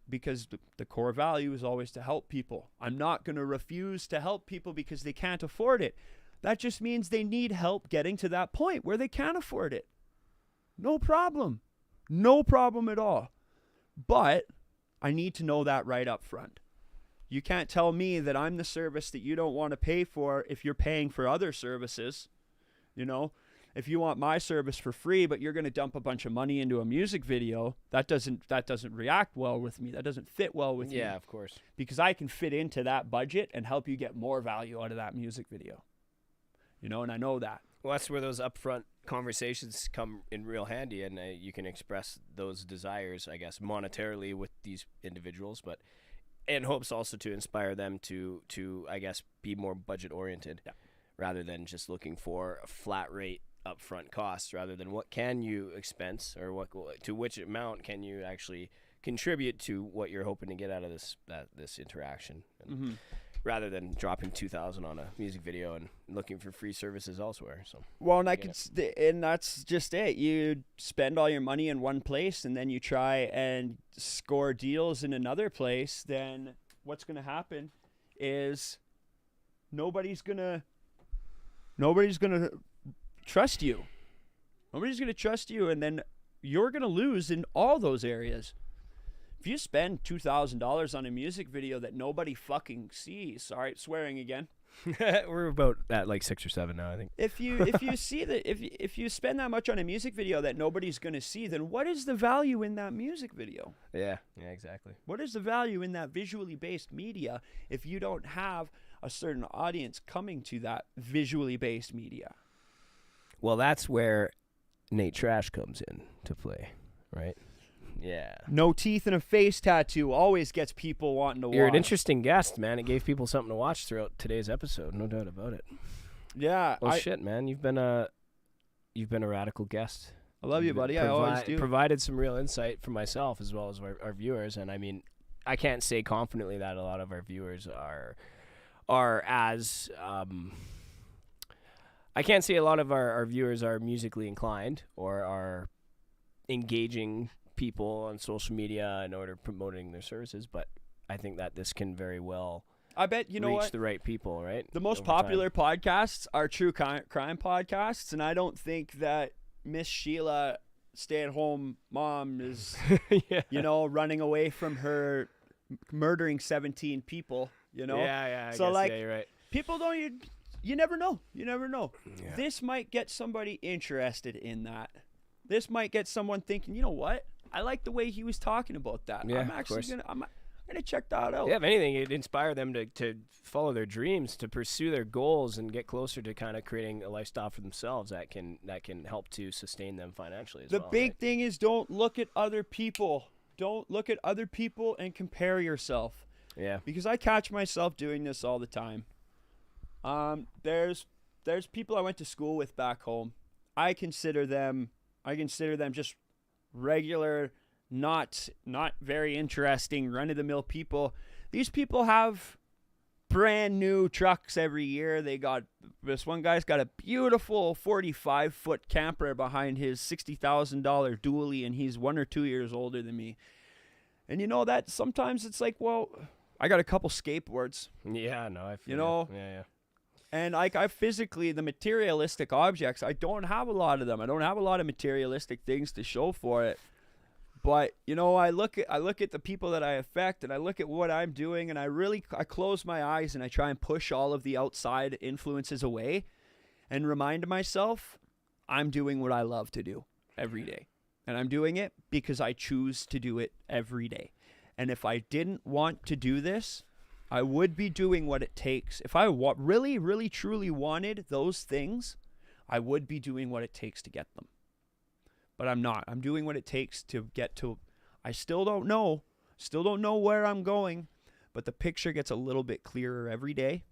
Because the core value is always to help people. I'm not going to refuse to help people because they can't afford it. That just means they need help getting to that point where they can afford it. No problem. No problem at all. But I need to know that right up front. You can't tell me that I'm the service that you don't want to pay for if you're paying for other services. If you want my service for free, but you're going to dump a bunch of money into a music video, that doesn't react well with me. That doesn't fit well with me. Yeah, of course. Because I can fit into that budget and help you get more value out of that music video. And I know that. Well, that's where those upfront conversations come in real handy, and you can express those desires, I guess, monetarily with these individuals, but in hopes also to inspire them to I guess, be more budget oriented, rather than just looking for a flat rate upfront costs, rather than what can you expense, or to which amount can you actually contribute to what you're hoping to get out of this interaction. And rather than dropping $2,000 on a music video and looking for free services elsewhere. So and that's just it. You spend all your money in one place and then you try and score deals in another place, then what's gonna happen is nobody's gonna trust you. Nobody's gonna trust you, and then you're gonna lose in all those areas. If you spend $2,000 on a music video that nobody fucking sees, sorry, swearing again. We're about at like 6 or 7 now, I think. If you see that if you spend that much on a music video that nobody's gonna see, then what is the value in that music video? Yeah, exactly. What is the value in that visually based media if you don't have a certain audience coming to that visually based media? Well, that's where Nate Trash comes in to play, right? Yeah. No teeth and a face tattoo always gets people wanting to watch. You're an interesting guest, man. It gave people something to watch throughout today's episode, no doubt about it. Yeah. Well, shit, man. You've been a radical guest. I love you, buddy. I always do. Provided some real insight for myself as well as our viewers, and I mean, I can't say confidently that a lot of our viewers are as I can't say a lot of our viewers are musically inclined or are engaging people on social media in order promoting their services, but I think that this can very well I bet you know reach what the right people, right? the most over popular podcasts are true crime podcasts, and I don't think that Miss Sheila, stay-at-home mom, is Yeah. you know, running away from her murdering 17 people, you know. Yeah, I So, guess, like, yeah, you're right. People don't you never know. You never know. Yeah. This might get somebody interested in that. This might get someone thinking, you know what? I like the way he was talking about that. Yeah, I'm of actually course. I'm gonna check that out. Yeah, if anything, it'd inspire them to follow their dreams, to pursue their goals, and get closer to kind of creating a lifestyle for themselves that can help to sustain them financially as The well. big right? thing is don't look at other people. Don't look at other people and compare yourself. Yeah. Because I catch myself doing this all the time. There's people I went to school with back home. I consider them just regular, not very interesting, run-of-the-mill people. These people have brand new trucks every year. This one guy's got a beautiful 45-foot camper behind his $60,000 dually, and he's 1 or 2 years older than me. And you know that sometimes it's like, well, I got a couple skateboards. Yeah, no, I feel You know, Yeah. and like I physically, the materialistic objects, I don't have a lot of them. I don't have a lot of materialistic things to show for it. But you know, I look at the people that I affect, and I look at what I'm doing, and I close my eyes and I try and push all of the outside influences away, and remind myself I'm doing what I love to do every day, and I'm doing it because I choose to do it every day. And if I didn't want to do this, I would be doing what it takes. If I really, really, truly wanted those things, I would be doing what it takes to get them. But I'm not. I'm doing what it takes to get to. I still don't know where I'm going, but the picture gets a little bit clearer every day.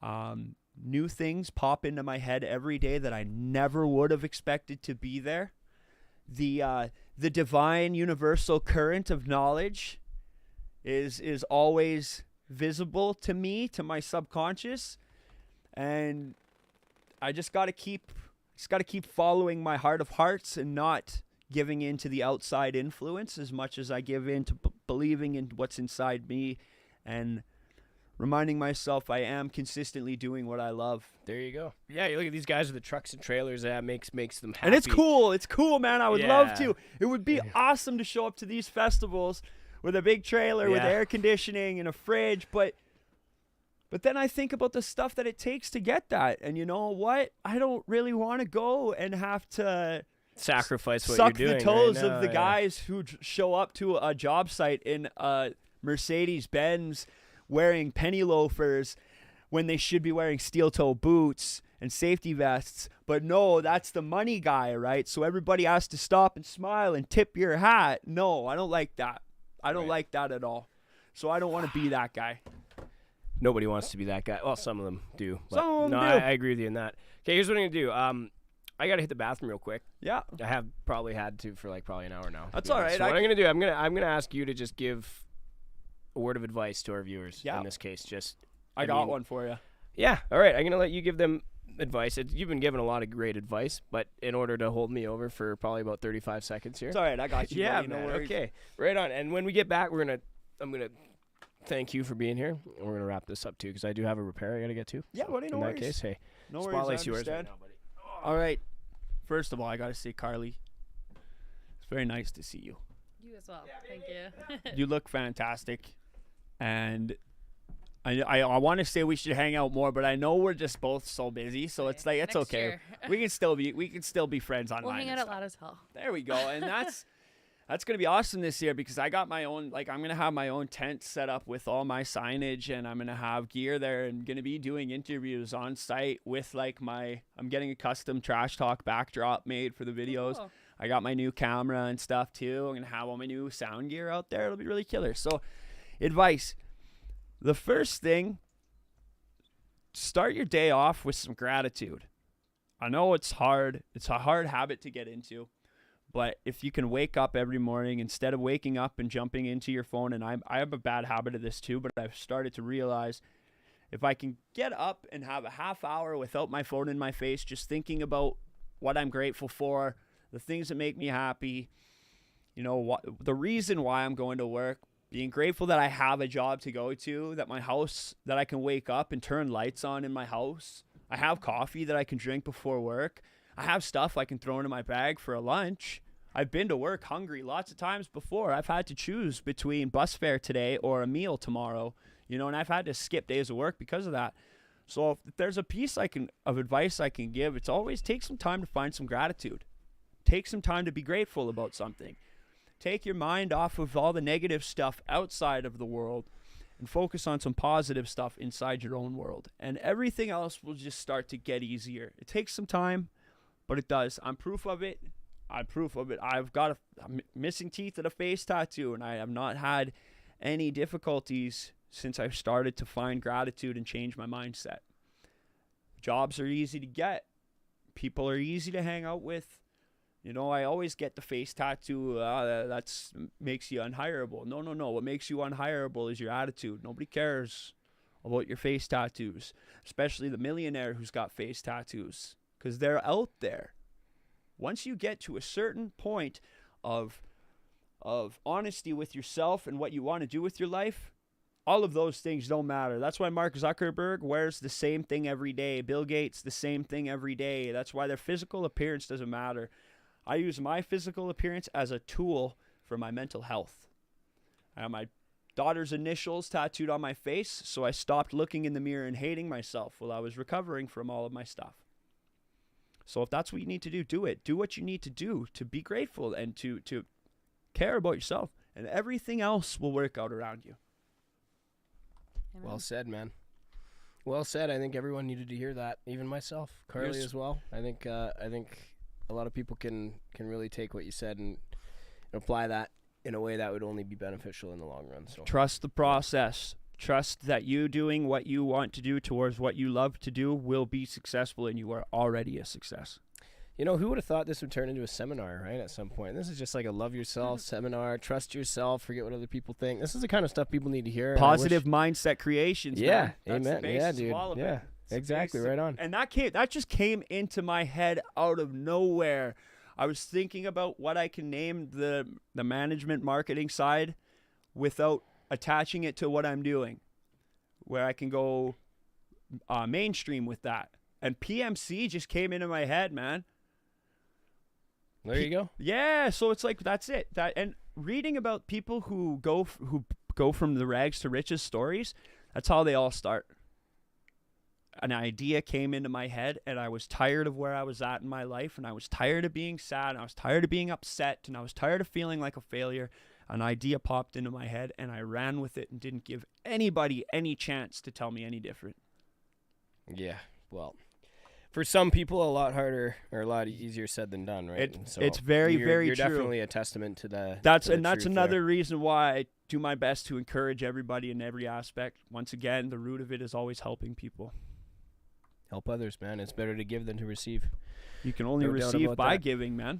New things pop into my head every day that I never would have expected to be there. The divine universal current of knowledge is always visible to me, to my subconscious, and I just got to keep following my heart of hearts and not giving in to the outside influence as much as I give in to believing in what's inside me, and reminding myself I am consistently doing what I love. There you go. Yeah, you look at these guys with the trucks and trailers. That makes them happy. And it's cool. It's cool, man. I would love Yeah. to. It would be awesome to show up to these festivals with a big trailer, with Yeah. air conditioning and a fridge, but then I think about the stuff that it takes to get that. And you know what? I don't really want to go and have to Sacrifice what suck you're doing the toes right now, of the yeah. guys who show up to a job site in a Mercedes-Benz wearing penny loafers when they should be wearing steel-toe boots and safety vests. But no, that's the money guy, right? So everybody has to stop and smile and tip your hat. No, I don't like that. I don't like that at all. So I don't want to be that guy. Nobody wants to be that guy. Well, some of them do. But Some of them no, do. I agree with you in that. Okay, here's what I'm gonna do. I gotta hit the bathroom real quick. Yeah. I have probably had to for probably an hour now. to That's be all honest. right. So what I'm gonna do, I'm gonna ask you to just give a word of advice to our viewers. Yeah. In this case, just I got one for you. Yeah. All right. I'm gonna let you give them advice. You've been given a lot of great advice, but in order to hold me over for probably about 35 seconds here. It's all right. I got you. Yeah, buddy, no man. worries. Okay. Right on. And when we get back, I'm gonna thank you for being here. We're gonna wrap this up too because I do have a repair I gotta get to. Yeah, So buddy, no in that worries. case, hey, No worries. I spotlight's yours right understand. now, buddy. All right. First of all, I gotta say, Carly, it's very nice to see you. You as well. Thank you. You look fantastic, and I want to say we should hang out more, but I know we're just both so busy, so it's like it's Next okay. year. We can still be friends online. We'll hang and out at stuff. Loud as Hell. There we go, and that's gonna be awesome this year because I got my own. Like I'm gonna have my own tent set up with all my signage, and I'm gonna have gear there, and gonna be doing interviews on site with like I'm getting a custom trash talk backdrop made for the videos. Cool. I got my new camera and stuff too. I'm gonna have all my new sound gear out there. It'll be really killer. So, advice: the first thing, start your day off with some gratitude. I know it's hard. It's a hard habit to get into. But if you can wake up every morning instead of waking up and jumping into your phone, and I have a bad habit of this too, but I've started to realize if I can get up and have a half hour without my phone in my face, just thinking about what I'm grateful for, the things that make me happy, the reason why I'm going to work, being grateful that I have a job to go to, that my house, that I can wake up and turn lights on in my house. I have coffee that I can drink before work. I have stuff I can throw into my bag for a lunch. I've been to work hungry lots of times before. I've had to choose between bus fare today or a meal tomorrow, and I've had to skip days of work because of that. So if there's a piece of advice I can give, it's always take some time to find some gratitude. Take some time to be grateful about something. Take your mind off of all the negative stuff outside of the world and focus on some positive stuff inside your own world. And everything else will just start to get easier. It takes some time, but it does. I'm proof of it. I've got missing teeth and a face tattoo, and I have not had any difficulties since I've started to find gratitude and change my mindset. Jobs are easy to get. People are easy to hang out with. I always get the face tattoo. That makes you unhireable. No. What makes you unhireable is your attitude. Nobody cares about your face tattoos, especially the millionaire who's got face tattoos, because they're out there. Once you get to a certain point of honesty with yourself and what you want to do with your life, all of those things don't matter. That's why Mark Zuckerberg wears the same thing every day. Bill Gates, the same thing every day. That's why their physical appearance doesn't matter. I use my physical appearance as a tool for my mental health. I have my daughter's initials tattooed on my face, so I stopped looking in the mirror and hating myself while I was recovering from all of my stuff. So if that's what you need to do, do it. Do what you need to do to be grateful and to care about yourself, and everything else will work out around you. Amen. Well said, man. Well said. I think everyone needed to hear that, even myself, Carly as well. I think a lot of people can really take what you said and apply that in a way that would only be beneficial in the long run. So Trust the process. Trust that you doing what you want to do towards what you love to do will be successful, and you are already a success. who would have thought this would turn into a seminar, right, at some point? This is just like a love yourself seminar, trust yourself, forget what other people think. This is the kind of stuff people need to hear. Positive mindset creations. Yeah, man. That's the amen. basis Yeah, of dude. all of Yeah, it. It's the exactly, basis right of- on. And that just came into my head out of nowhere. I was thinking about what I can name the management marketing side without attaching it to what I'm doing, where I can go mainstream with that. And PMC just came into my head, man. There you go. Yeah, so it's like that's it. And reading about people who go from the rags to riches stories, that's how they all start. An idea came into my head, and I was tired of where I was at in my life, and I was tired of being sad, and I was tired of being upset, and I was tired of feeling like a failure. An idea popped into my head, and I ran with it and didn't give anybody any chance to tell me any different. Yeah, well, for some people, a lot harder or a lot easier said than done, right? And so It's very, very you're true. definitely a testament to the. That's to the that's truth another there. reason why I do my best to encourage everybody in every aspect. Once again, the root of it is always helping people. Help others, man. It's better to give than to receive. You can only No doubt receive about by that. giving, man.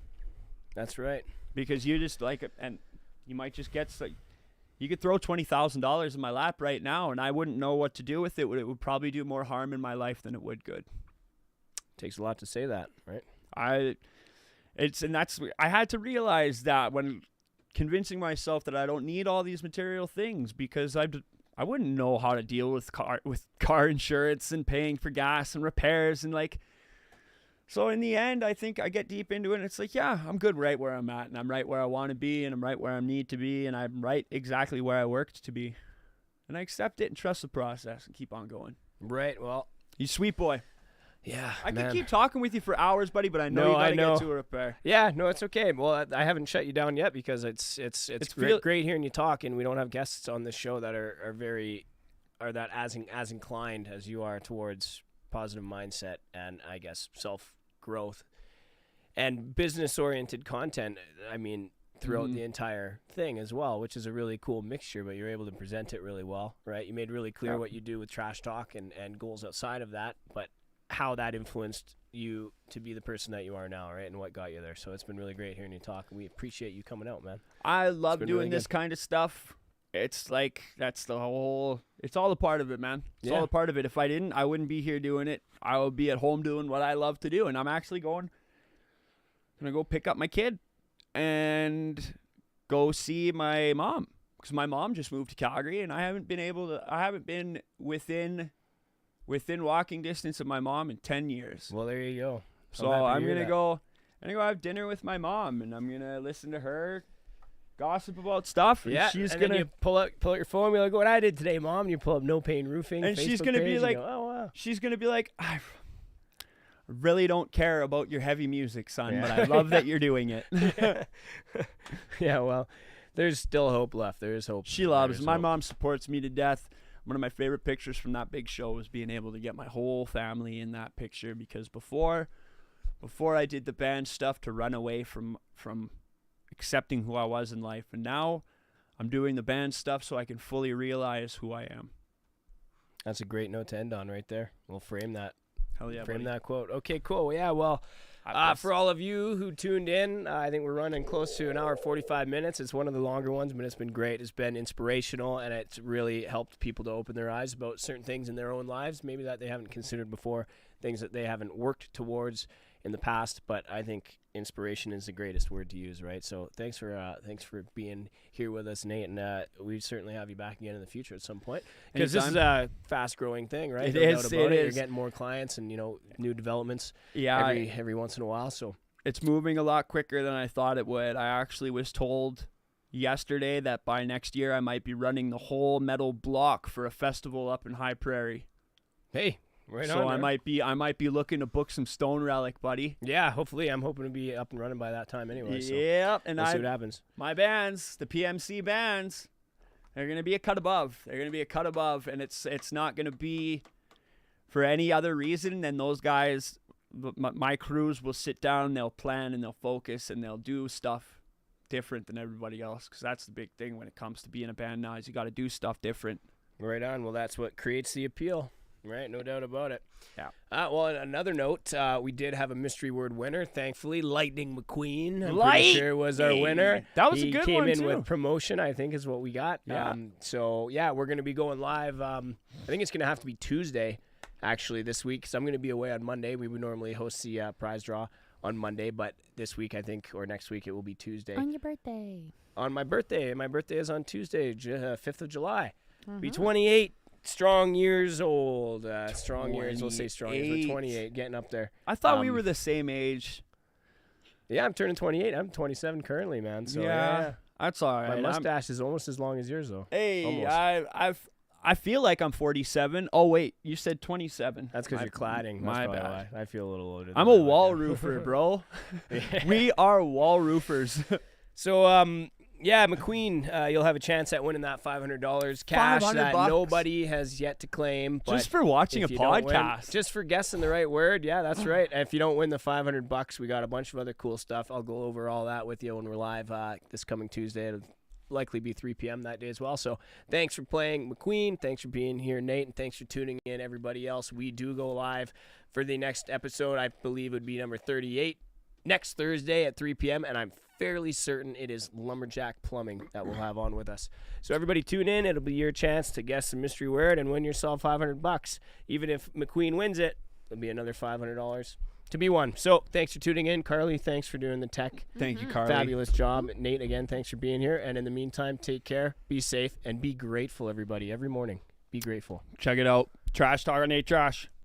That's right. Because you just and you might just get you could throw $20,000 in my lap right now, and I wouldn't know what to do with it. It would probably do more harm in my life than it would good. Takes a lot to say that, right? I had to realize that when convincing myself that I don't need all these material things, because I wouldn't know how to deal with car insurance and paying for gas and repairs and like. So in the end, I think I get deep into it and it's like, yeah, I'm good right where I'm at and I'm right where I want to be and I'm right where I need to be and I'm right exactly where I worked to be. And I accept it and trust the process and keep on going. Right. Well, you sweet boy. Yeah, I man. could keep talking with you for hours, buddy, but I know you gotta get to a repair. Yeah, no, it's okay. Well, I haven't shut you down yet because it's great hearing you talk, and we don't have guests on this show that are that as inclined as you are towards positive mindset and I guess self growth and business oriented content. I mean, throughout the entire thing as well, which is a really cool mixture. But you're able to present it really well, right? You made really clear what you do with trash talk and goals outside of that, but how that influenced you to be the person that you are now, right? And what got you there. So it's been really great hearing you talk. We appreciate you coming out, man. I love doing really this kind of stuff. It's like, it's all a part of it, man. It's all a part of it. If I didn't, I wouldn't be here doing it. I would be at home doing what I love to do. And I'm actually gonna go pick up my kid and go see my mom. Because my mom just moved to Calgary and I haven't been within walking distance of my mom in 10 years. Well, there you go. So I'm going to go have dinner with my mom and I'm going to listen to her gossip about stuff. Yeah. She's and going then to you pull out your phone and be like, what I did today, Mom. And you pull up No Pain Roofing. and Facebook she's going to be page, like, and go, oh, wow. she's going to be like, I really don't care about your heavy music, son, but I love that you're doing it. Yeah, well, there's still hope left. There is hope. She loves. My mom supports me to death. One of my favorite pictures from that big show was being able to get my whole family in that picture because before I did the band stuff to run away from accepting who I was in life, and now I'm doing the band stuff so I can fully realize who I am. That's a great note to end on right there. We'll frame that. Hell yeah, Frame buddy. that quote. Okay, cool. Yeah, well, for all of you who tuned in, I think we're running close to an hour 45 minutes. It's one of the longer ones, but it's been great. It's been inspirational, and it's really helped people to open their eyes about certain things in their own lives, maybe that they haven't considered before, things that they haven't worked towards in the past. But I think inspiration is the greatest word to use, right? So thanks for being here with us, Nate, and we certainly have you back again in the future at some point because this is a fast-growing thing, right? It No is. doubt about It You're is. getting more clients and new developments. Yeah, every once in a while. So it's moving a lot quicker than I thought it would. I actually was told yesterday that by next year I might be running the whole metal block for a festival up in High Prairie. Hey, right so on. I might be looking to book some Stone Relic, buddy. Yeah, hopefully. I'm hoping to be up and running by that time anyway. So Yep, and we'll see what happens. My bands, the PMC bands, they're gonna be a cut above. They're gonna be a cut above, and it's not gonna be for any other reason than those guys. My crews will sit down, they'll plan, and they'll focus, and they'll do stuff different than everybody else. Because that's the big thing when it comes to being a band now is you got to do stuff different. Right on. Well, that's what creates the appeal. Right, no doubt about it. Yeah. Well, on another note, we did have a mystery word winner. Thankfully, Lightning McQueen, I'm Light- pretty sure was our winner. That was he a good came one, in too. with promotion, I think, is what we got. Yeah. So yeah, we're gonna be going live. I think it's gonna have to be Tuesday, actually, this week, because I'm gonna be away on Monday. We would normally host the prize draw on Monday, but this week I think, or next week, it will be Tuesday. On your birthday. On my birthday. My birthday is on Tuesday, 5th of July. Be 28. Strong years old. Strong years. We'll say strong years. We're 28, getting up there. I thought we were the same age. Yeah, I'm turning 28. I'm 27 currently, man. So yeah. That's all right. My mustache is almost as long as yours, though. Hey, Almost. I feel like I'm 47. Oh wait, you said 27. That's because you're cladding. My That's probably bad. why. I feel a little older. I'm a wall roofer, bro. We are wall roofers. So yeah, McQueen, you'll have a chance at winning that $500 cash that $500. nobody has yet to claim. But Just for watching a if you don't win- podcast. just for guessing the right word. Yeah, that's right. And if you don't win the $500, we got a bunch of other cool stuff. I'll go over all that with you when we're live this coming Tuesday. It'll likely be 3 p.m. that day as well. So thanks for playing, McQueen. Thanks for being here, Nate. And thanks for tuning in, everybody else. We do go live for the next episode. I believe it would be number 38 next Thursday at 3 p.m. And I'm fairly certain it is Lumberjack Plumbing that we'll have on with us. So everybody tune in. It'll be your chance to guess the mystery word and win yourself $500. Even if McQueen wins it, it'll be another $500 to be one. So thanks for tuning in. Carly, thanks for doing the tech. Thank you, Carly. Fabulous job. Nate, again, thanks for being here. And in the meantime, take care, be safe, and be grateful, everybody. Every morning, be grateful. Check it out. Trash Talk or Nate Trash.